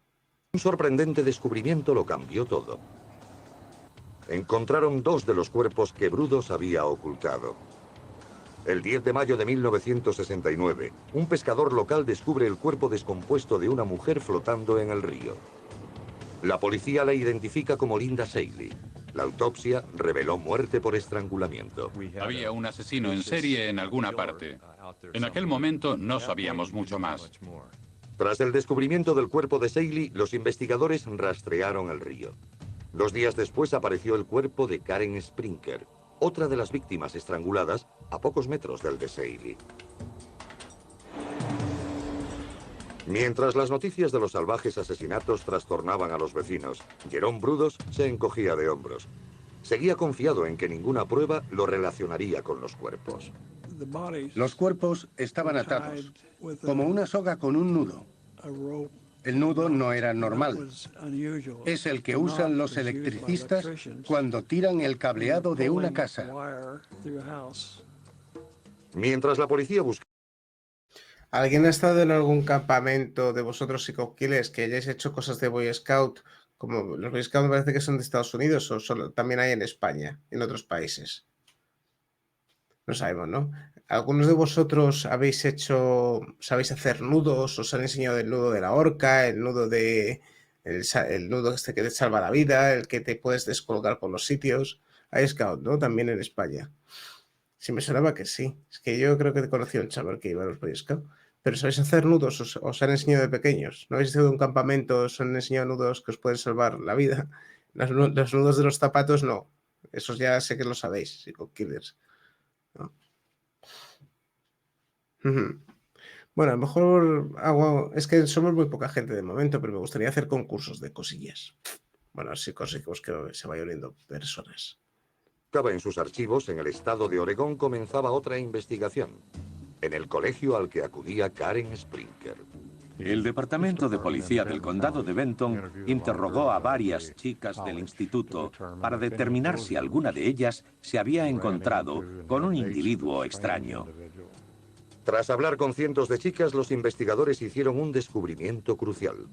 un sorprendente descubrimiento lo cambió todo. Encontraron 2 de los cuerpos que Brudos había ocultado. El 10 de mayo de 1969, un pescador local descubre el cuerpo descompuesto de una mujer flotando en el río. La policía la identifica como Linda Seeley. La autopsia reveló muerte por estrangulamiento. Había un asesino en serie en alguna parte. En aquel momento no sabíamos mucho más. Tras el descubrimiento del cuerpo de Seeley, los investigadores rastrearon el río. 2 días después apareció el cuerpo de Karen Sprinker, otra de las víctimas estranguladas a pocos metros del de Seeley. Mientras las noticias de los salvajes asesinatos trastornaban a los vecinos, Jerome Brudos se encogía de hombros. Seguía confiado en que ninguna prueba lo relacionaría con los cuerpos. Los cuerpos estaban atados, como una soga con un nudo. El nudo no era normal. Es el que usan los electricistas cuando tiran el cableado de una casa. Mientras la policía buscaba... ¿Alguien ha estado en algún campamento de vosotros psico-killers que hayáis hecho cosas de Boy Scout? Como los Boy Scout me parece que son de Estados Unidos o solo, también hay en España, en otros países. No sabemos, ¿no? ¿Algunos de vosotros sabéis hacer nudos? ¿Os han enseñado el nudo de la horca, el nudo el nudo este que te salva la vida, el que te puedes descolgar por los sitios? Hay Scout, ¿no? También en España. Sí, me sonaba que sí. Es que yo creo que he conocido a un chaval que iba a los Boy Scout. Pero ¿sabéis hacer nudos? ¿Os han enseñado de pequeños? ¿No habéis ido a un campamento? ¿Os han enseñado nudos que os pueden salvar la vida? Los nudos de los zapatos no. Esos ya sé que lo sabéis, psico-killers, ¿no? Bueno, a lo mejor es que somos muy poca gente de momento, pero me gustaría hacer concursos de cosillas. Bueno, así conseguimos que se vayan uniendo personas. En sus archivos, en el estado de Oregón, comenzaba otra investigación. En el colegio al que acudía Karen Sprinker. El Departamento de Policía del Condado de Benton interrogó a varias chicas del instituto para determinar si alguna de ellas se había encontrado con un individuo extraño. Tras hablar con cientos de chicas, los investigadores hicieron un descubrimiento crucial.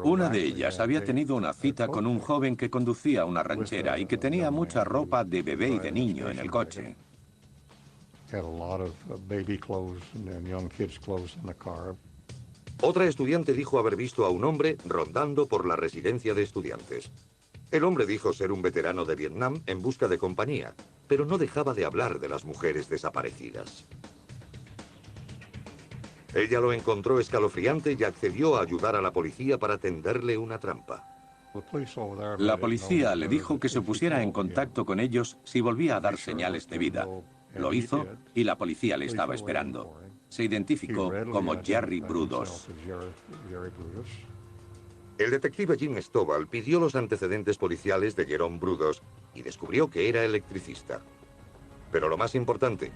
Una de ellas había tenido una cita con un joven que conducía una ranchera y que tenía mucha ropa de bebé y de niño en el coche. Otra estudiante dijo haber visto a un hombre rondando por la residencia de estudiantes. El hombre dijo ser un veterano de Vietnam en busca de compañía, pero no dejaba de hablar de las mujeres desaparecidas. Ella lo encontró escalofriante y accedió a ayudar a la policía para tenderle una trampa. La policía le dijo que se pusiera en contacto con ellos si volvía a dar señales de vida. Lo hizo y la policía le estaba esperando. Se identificó como Jerry Brudos. El detective Jim Stovall pidió los antecedentes policiales de Jerome Brudos y descubrió que era electricista. Pero lo más importante,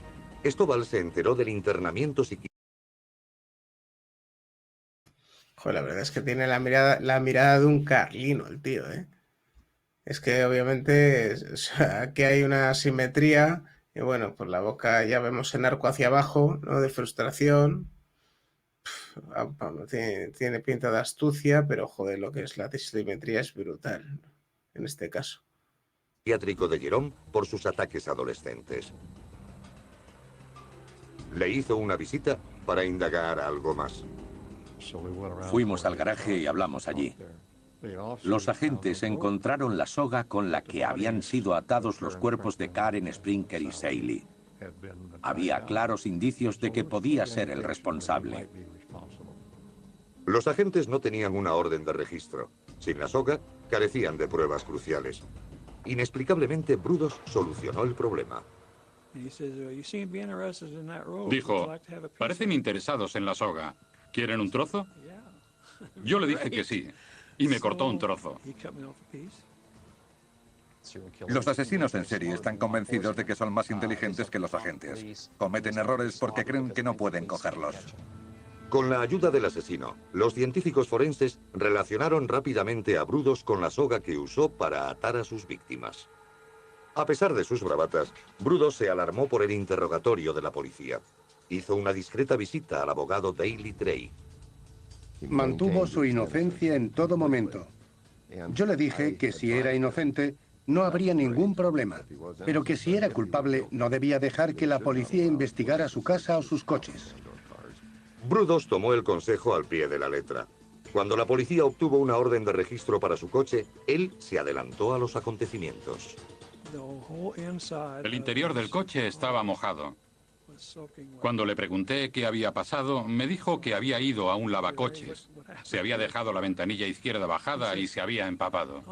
Stovall se enteró del internamiento psiquiátrico. Joder, la verdad es que tiene la mirada de un carlino el tío, ¿eh? Es que obviamente aquí hay una simetría y bueno, por la boca ya vemos el arco hacia abajo, ¿no? De frustración. Tiene pinta de astucia, pero joder, lo que es la simetría es brutal en este caso. Psiquiátrico de Jerome por sus ataques adolescentes. Le hizo una visita para indagar algo más. Fuimos al garaje y hablamos allí. Los agentes encontraron la soga con la que habían sido atados los cuerpos de Karen Sprinker y Saley. Había claros indicios de que podía ser el responsable. Los agentes no tenían una orden de registro. Sin la soga, carecían de pruebas cruciales. Inexplicablemente, Brudos solucionó el problema. Dijo, parecen interesados en la soga. ¿Quieren un trozo? Yo le dije que sí, y me cortó un trozo. Los asesinos en serie están convencidos de que son más inteligentes que los agentes. Cometen errores porque creen que no pueden cogerlos. Con la ayuda del asesino, los científicos forenses relacionaron rápidamente a Brudos con la soga que usó para atar a sus víctimas. A pesar de sus bravatas, Brudos se alarmó por el interrogatorio de la policía. Hizo una discreta visita al abogado Daley Drake. Mantuvo su inocencia en todo momento. Yo le dije que si era inocente, no habría ningún problema, pero que si era culpable, no debía dejar que la policía investigara su casa o sus coches. Brudos tomó el consejo al pie de la letra. Cuando la policía obtuvo una orden de registro para su coche, él se adelantó a los acontecimientos. El interior del coche estaba mojado. Cuando le pregunté qué había pasado, me dijo que había ido a un lavacoches. Se había dejado la ventanilla izquierda bajada y se había empapado.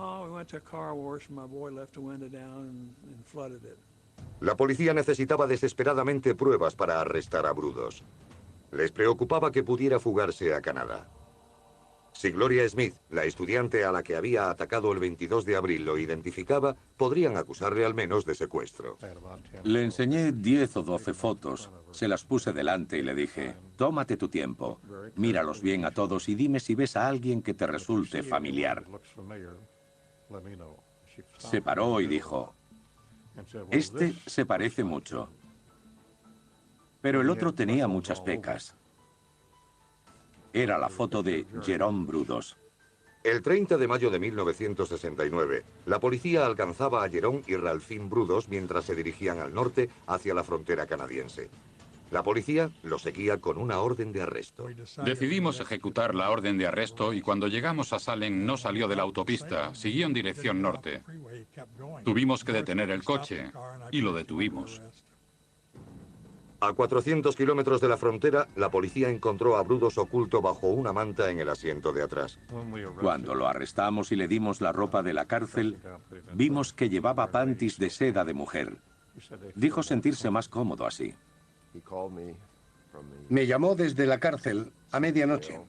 La policía necesitaba desesperadamente pruebas para arrestar a Brudos. Les preocupaba que pudiera fugarse a Canadá. Si Gloria Smith, la estudiante a la que había atacado el 22 de abril, lo identificaba, podrían acusarle al menos de secuestro. Le enseñé 10 o 12 fotos, se las puse delante y le dije, tómate tu tiempo, míralos bien a todos y dime si ves a alguien que te resulte familiar. Se paró y dijo, este se parece mucho, pero el otro tenía muchas pecas. Era la foto de Jerome Brudos. El 30 de mayo de 1969, la policía alcanzaba a Jerome y Ralphine Brudos mientras se dirigían al norte hacia la frontera canadiense. La policía los seguía con una orden de arresto. Decidimos ejecutar la orden de arresto y cuando llegamos a Salem no salió de la autopista, siguió en dirección norte. Tuvimos que detener el coche y lo detuvimos. A 400 kilómetros de la frontera, la policía encontró a Brudos oculto bajo una manta en el asiento de atrás. Cuando lo arrestamos y le dimos la ropa de la cárcel, vimos que llevaba panties de seda de mujer. Dijo sentirse más cómodo así. Me llamó desde la cárcel a medianoche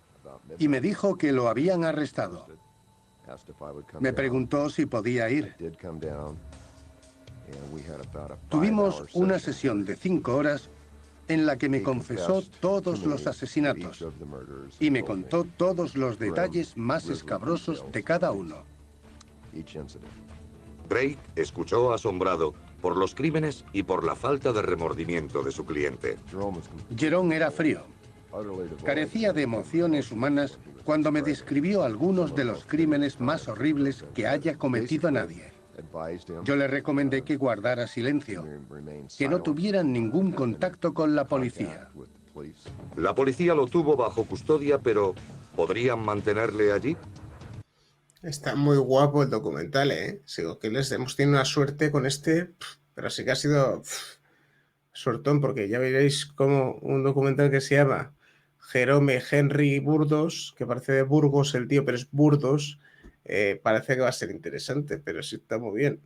y me dijo que lo habían arrestado. Me preguntó si podía ir. Tuvimos una sesión de 5 horas en la que me confesó todos los asesinatos y me contó todos los detalles más escabrosos de cada uno. Drake escuchó asombrado por los crímenes y por la falta de remordimiento de su cliente. Jerome era frío. Carecía de emociones humanas cuando me describió algunos de los crímenes más horribles que haya cometido nadie. Yo le recomendé que guardara silencio, que no tuvieran ningún contacto con la policía. La policía lo tuvo bajo custodia, pero ¿podrían mantenerle allí? Está muy guapo el documental, ¿eh? Sigo que les hemos tenido una suerte con este, pero sí que ha sido suertón, porque ya veréis como un documental que se llama Jerome Henry Burdos, que parece de Burgos el tío, pero es Burdos. Parece que va a ser interesante, pero sí está muy bien.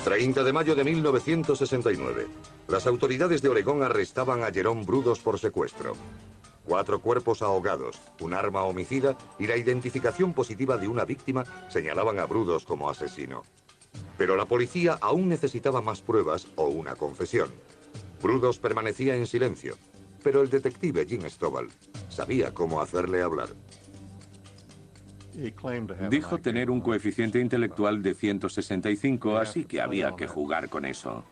...30 de mayo de 1969. Las autoridades de Oregón arrestaban a Jerome Brudos por secuestro. 4 cuerpos ahogados, un arma homicida y la identificación positiva de una víctima señalaban a Brudos como asesino. Pero la policía aún necesitaba más pruebas o una confesión. Brudos permanecía en silencio, pero el detective Jim Stovall sabía cómo hacerle hablar. Dijo tener un coeficiente intelectual de 165, así que había que jugar con eso.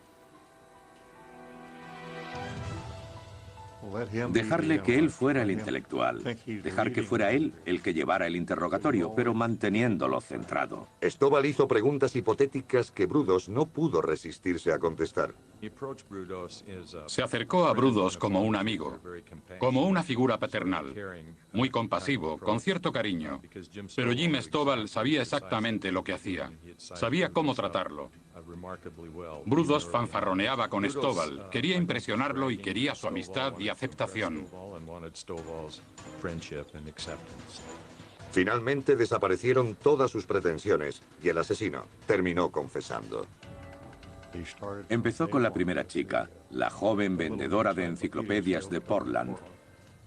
Dejarle que él fuera el intelectual, dejar que fuera él el que llevara el interrogatorio, pero manteniéndolo centrado. Stovall hizo preguntas hipotéticas que Brudos no pudo resistirse a contestar. Se acercó a Brudos como un amigo, como una figura paternal, muy compasivo, con cierto cariño. Pero Jim Stovall sabía exactamente lo que hacía, sabía cómo tratarlo. Brudos fanfarroneaba con Stovall, quería impresionarlo y quería su amistad y aceptación. Finalmente desaparecieron todas sus pretensiones y el asesino terminó confesando. Empezó con la primera chica, la joven vendedora de enciclopedias de Portland.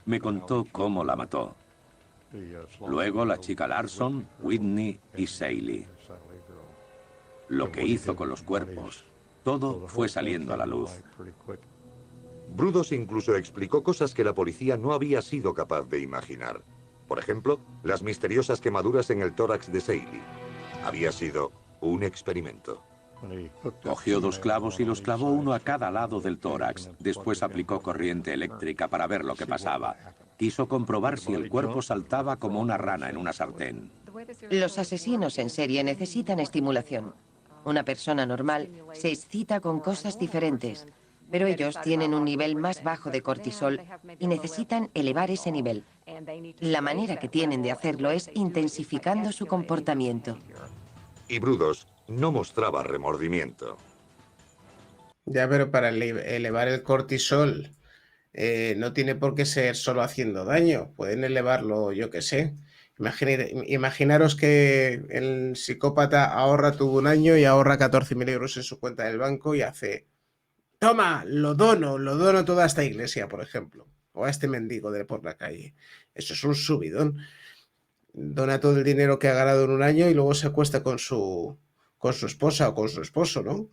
Me contó cómo la mató. Luego la chica Larson, Whitney y Saley. Lo que hizo con los cuerpos. Todo fue saliendo a la luz. Brudos incluso explicó cosas que la policía no había sido capaz de imaginar. Por ejemplo, las misteriosas quemaduras en el tórax de Saley. Había sido un experimento. Cogió 2 clavos y los clavó uno a cada lado del tórax. Después aplicó corriente eléctrica para ver lo que pasaba. Quiso comprobar si el cuerpo saltaba como una rana en una sartén. Los asesinos en serie necesitan estimulación. Una persona normal se excita con cosas diferentes, pero ellos tienen un nivel más bajo de cortisol y necesitan elevar ese nivel. La manera que tienen de hacerlo es intensificando su comportamiento. Y Brudos no mostraba remordimiento. Ya, pero para elevar el cortisol no tiene por qué ser solo haciendo daño. Pueden elevarlo, yo qué sé. Imaginaros que el psicópata ahorra todo un año y ahorra 14.000 euros en su cuenta del banco y hace Toma, lo dono a toda esta iglesia, por ejemplo, o a este mendigo de por la calle. Eso es un subidón. Dona todo el dinero que ha ganado en un año y luego se acuesta con su esposa o con su esposo, ¿no?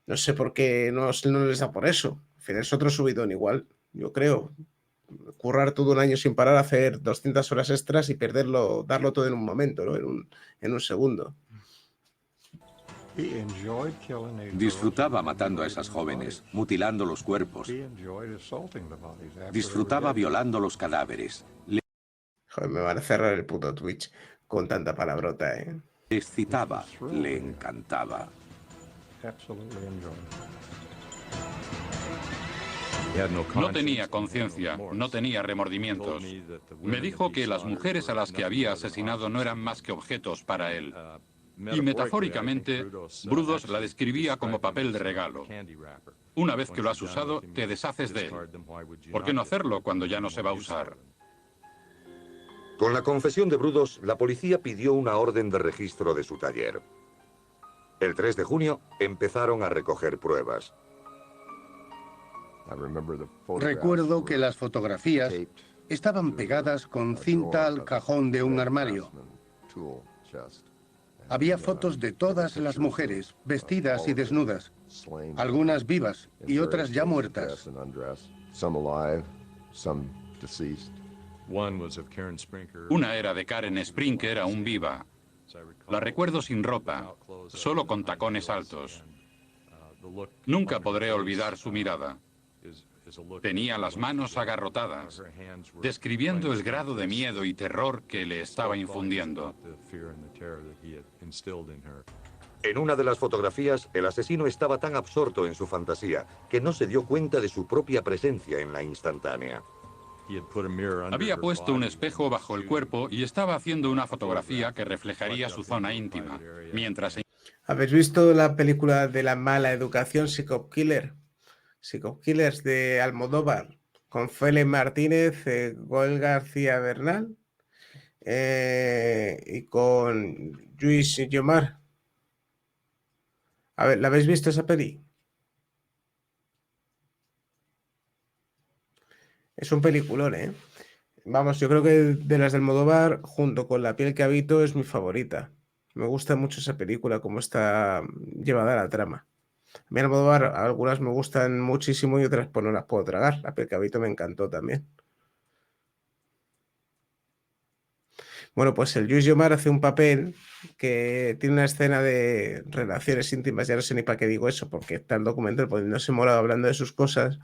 No sé por qué no les da por eso. Al final es otro subidón igual, yo creo. Currar todo un año sin parar, hacer 200 horas extras y perderlo, darlo todo en un momento, ¿no? En un segundo. Disfrutaba matando a esas jóvenes, mutilando los cuerpos. Disfrutaba violando los cadáveres. Joder, me van a cerrar el puto Twitch con tanta palabrota, ¿eh? Le excitaba, le encantaba. No tenía conciencia, no tenía remordimientos. Me dijo que las mujeres a las que había asesinado no eran más que objetos para él. Y metafóricamente, Brudos la describía como papel de regalo. Una vez que lo has usado, te deshaces de él. ¿Por qué no hacerlo cuando ya no se va a usar? Con la confesión de Brudos, la policía pidió una orden de registro de su taller. El 3 de junio empezaron a recoger pruebas. Recuerdo que las fotografías estaban pegadas con cinta al cajón de un armario. Había fotos de todas las mujeres, vestidas y desnudas, algunas vivas y otras ya muertas. Una era de Karen Sprinker aún viva. La recuerdo sin ropa, solo con tacones altos. Nunca podré olvidar su mirada. Tenía las manos agarrotadas, describiendo el grado de miedo y terror que le estaba infundiendo. En una de las fotografías, el asesino estaba tan absorto en su fantasía que no se dio cuenta de su propia presencia en la instantánea. Había puesto un espejo bajo el cuerpo y estaba haciendo una fotografía que reflejaría su zona íntima, mientras... ¿Habéis visto la película de la mala educación, Psycho Killer? Psycho Killers de Almodóvar, con Fele Martínez, Goel García Bernal y con Lluís Llomar. A ver, ¿la habéis visto esa peli? Es un peliculón, ¿eh? Vamos, yo creo que de las del Almodóvar, junto con La piel que habito, es mi favorita. Me gusta mucho esa película, cómo está llevada la trama. A mí Almodóvar, algunas me gustan muchísimo y otras pues no las puedo tragar. La piel que habito me encantó también. Bueno, pues el Lluís Llomar hace un papel que tiene una escena de relaciones íntimas, ya no sé ni para qué digo eso, porque está el documental poniéndose morado hablando de sus cosas,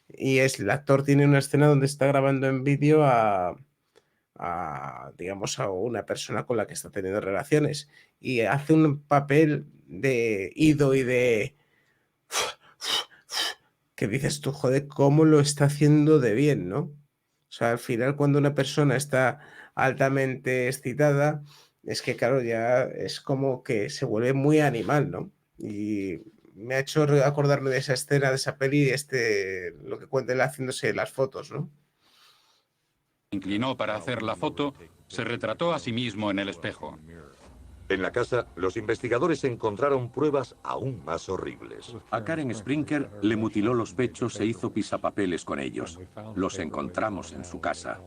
y el actor tiene una escena donde está grabando en vídeo digamos, a una persona con la que está teniendo relaciones, y hace un papel de ido y de... que dices tú, joder, cómo lo está haciendo de bien, ¿no? O sea, al final cuando una persona está altamente excitada, es que claro, ya es como que se vuelve muy animal, ¿no? Y me ha hecho acordarme de esa escena, de esa peli, lo que cuenta él haciéndose las fotos, ¿no? Inclinó para hacer la foto, se retrató a sí mismo en el espejo. En la casa, los investigadores encontraron pruebas aún más horribles. A Karen Sprinker le mutiló los pechos e hizo pisapapeles con ellos. Los encontramos en su casa.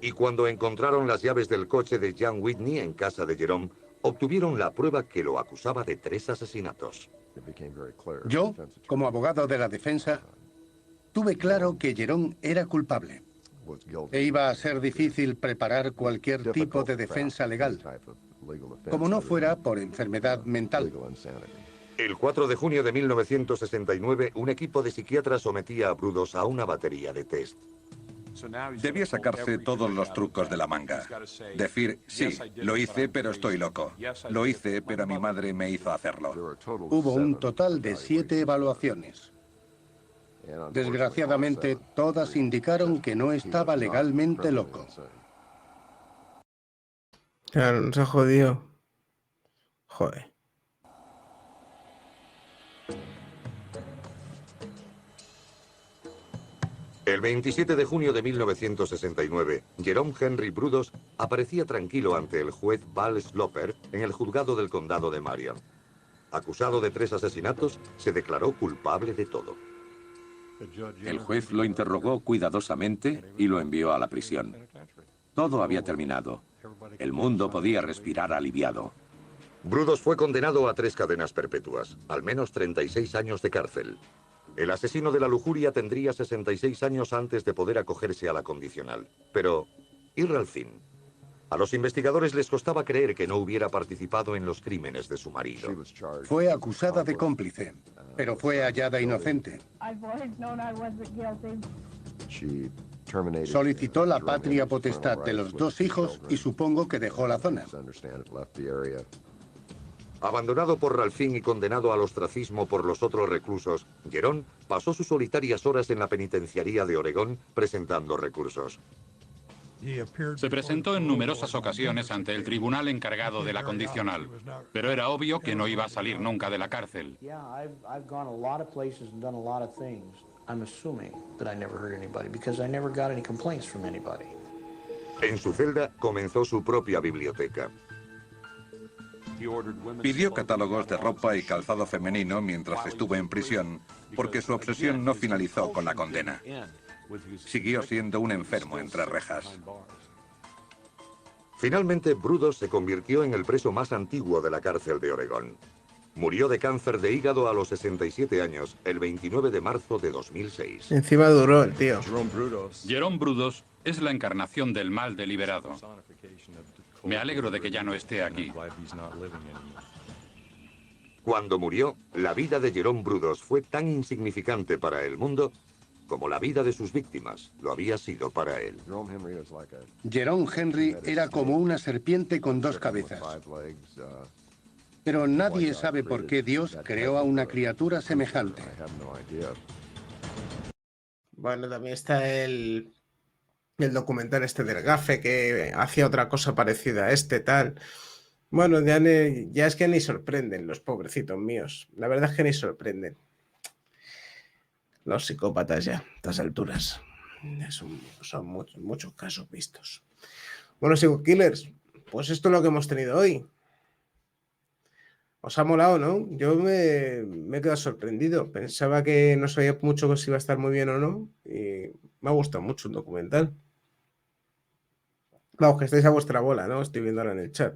Y cuando encontraron las llaves del coche de Jan Whitney en casa de Jerome, obtuvieron la prueba que lo acusaba de 3 asesinatos. Yo, como abogado de la defensa, tuve claro que Jerome era culpable. E iba a ser difícil preparar cualquier tipo de defensa legal, como no fuera por enfermedad mental. El 4 de junio de 1969, un equipo de psiquiatras sometía a Brudos a una batería de test. Debía sacarse todos los trucos de la manga. Decir, sí, lo hice, pero estoy loco. Lo hice, pero mi madre me hizo hacerlo. Hubo un total de 7 evaluaciones. Desgraciadamente, todas indicaron que no estaba legalmente loco. Claro, nos ha jodido. Joder. El 27 de junio de 1969, Jerome Henry Brudos aparecía tranquilo ante el juez Val Sloper en el juzgado del condado de Marion. Acusado de 3 asesinatos, se declaró culpable de todo. El juez lo interrogó cuidadosamente y lo envió a la prisión. Todo había terminado. El mundo podía respirar aliviado. Brudos fue condenado a 3 cadenas perpetuas, al menos 36 años de cárcel. El asesino de la lujuria tendría 66 años antes de poder acogerse a la condicional. Pero, ¿y Ralphine? A los investigadores les costaba creer que no hubiera participado en los crímenes de su marido. Fue acusada de cómplice, pero fue hallada inocente. Solicitó la patria potestad de los 2 hijos y supongo que dejó la zona. Abandonado por Ralphine y condenado al ostracismo por los otros reclusos, Jerome pasó sus solitarias horas en la penitenciaría de Oregón presentando recursos. Se presentó en numerosas ocasiones ante el tribunal encargado de la condicional, pero era obvio que no iba a salir nunca de la cárcel. En su celda comenzó su propia biblioteca. Pidió catálogos de ropa y calzado femenino mientras estuvo en prisión, porque su obsesión no finalizó con la condena. Siguió siendo un enfermo entre rejas. Finalmente, Brudos se convirtió en el preso más antiguo de la cárcel de Oregón. Murió de cáncer de hígado a los 67 años, el 29 de marzo de 2006. Encima duró el tío. Jerome Brudos es la encarnación del mal deliberado. Me alegro de que ya no esté aquí. Cuando murió, la vida de Jerome Brudos fue tan insignificante para el mundo como la vida de sus víctimas lo había sido para él. Jerome Henry era como una serpiente con 2 cabezas. Pero nadie sabe por qué Dios creó a una criatura semejante. Bueno, también está el documental este del gafe que hacía otra cosa parecida a este, tal. Bueno, ya es que ni sorprenden los pobrecitos míos. La verdad es que ni sorprenden. Los psicópatas ya, a estas alturas. Son muchos casos vistos. Bueno, Psycho Killers, pues esto es lo que hemos tenido hoy. Os ha molado, ¿no? Yo me he quedado sorprendido. Pensaba que no sabía mucho si iba a estar muy bien o no. Y me ha gustado mucho el documental. Vamos, que estáis a vuestra bola, ¿no? Estoy viendo ahora en el chat.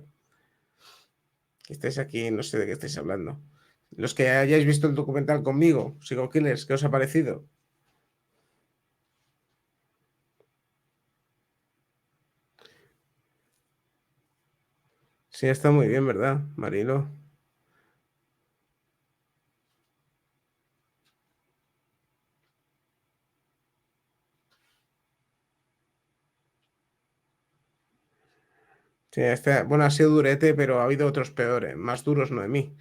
Que estáis aquí, no sé de qué estáis hablando. Los que hayáis visto el documental conmigo, Psycho Killers, ¿qué os ha parecido? Sí, está muy bien, ¿verdad, Marilo? Sí, bueno, ha sido durete, pero ha habido otros peores, más duros, no de mí.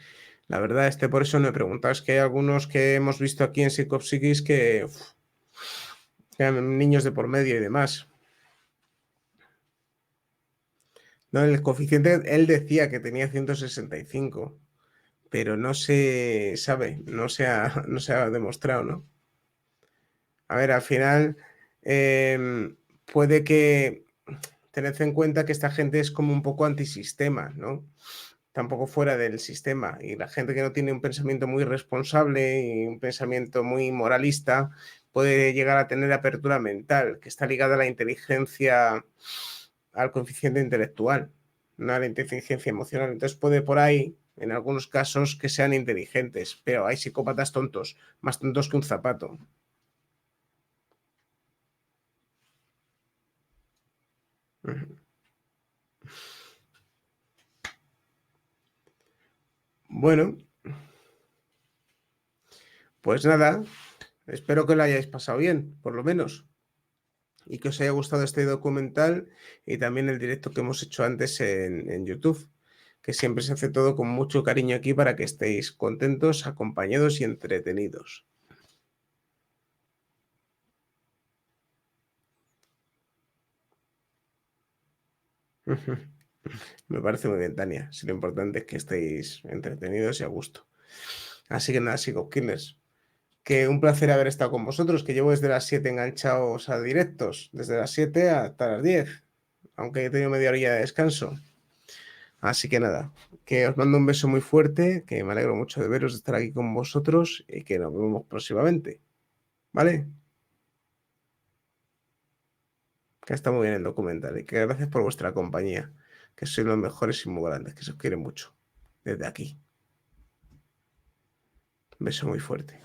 La verdad, por eso no he preguntado. Es que hay algunos que hemos visto aquí en Psicopsiquis que hay niños de por medio y demás. No, el coeficiente, él decía que tenía 165, pero no se sabe, no se ha demostrado, ¿no? A ver, al final puede que tened en cuenta que esta gente es como un poco antisistema, ¿no? Tampoco fuera del sistema. Y la gente que no tiene un pensamiento muy responsable y un pensamiento muy moralista puede llegar a tener apertura mental, que está ligada a la inteligencia, al coeficiente intelectual, no a la inteligencia emocional. Entonces puede por ahí, en algunos casos, que sean inteligentes, pero hay psicópatas tontos, más tontos que un zapato. Bueno, pues nada, espero que lo hayáis pasado bien, por lo menos, y que os haya gustado este documental y también el directo que hemos hecho antes en YouTube, que siempre se hace todo con mucho cariño aquí para que estéis contentos, acompañados y entretenidos. Me parece muy bien, Tania. Si lo importante es que estéis entretenidos y a gusto. Así que nada, Psycho Killers, que un placer haber estado con vosotros, que llevo desde las 7 enganchados a directos, desde las 7 hasta las 10, aunque he tenido media horilla de descanso. Así que nada, que os mando un beso muy fuerte, que me alegro mucho de veros, de estar aquí con vosotros y que nos vemos próximamente. ¿Vale? Que está muy bien el documental y que gracias por vuestra compañía, que sois los mejores y muy grandes, que se os quiere mucho. Desde aquí. Un beso muy fuerte.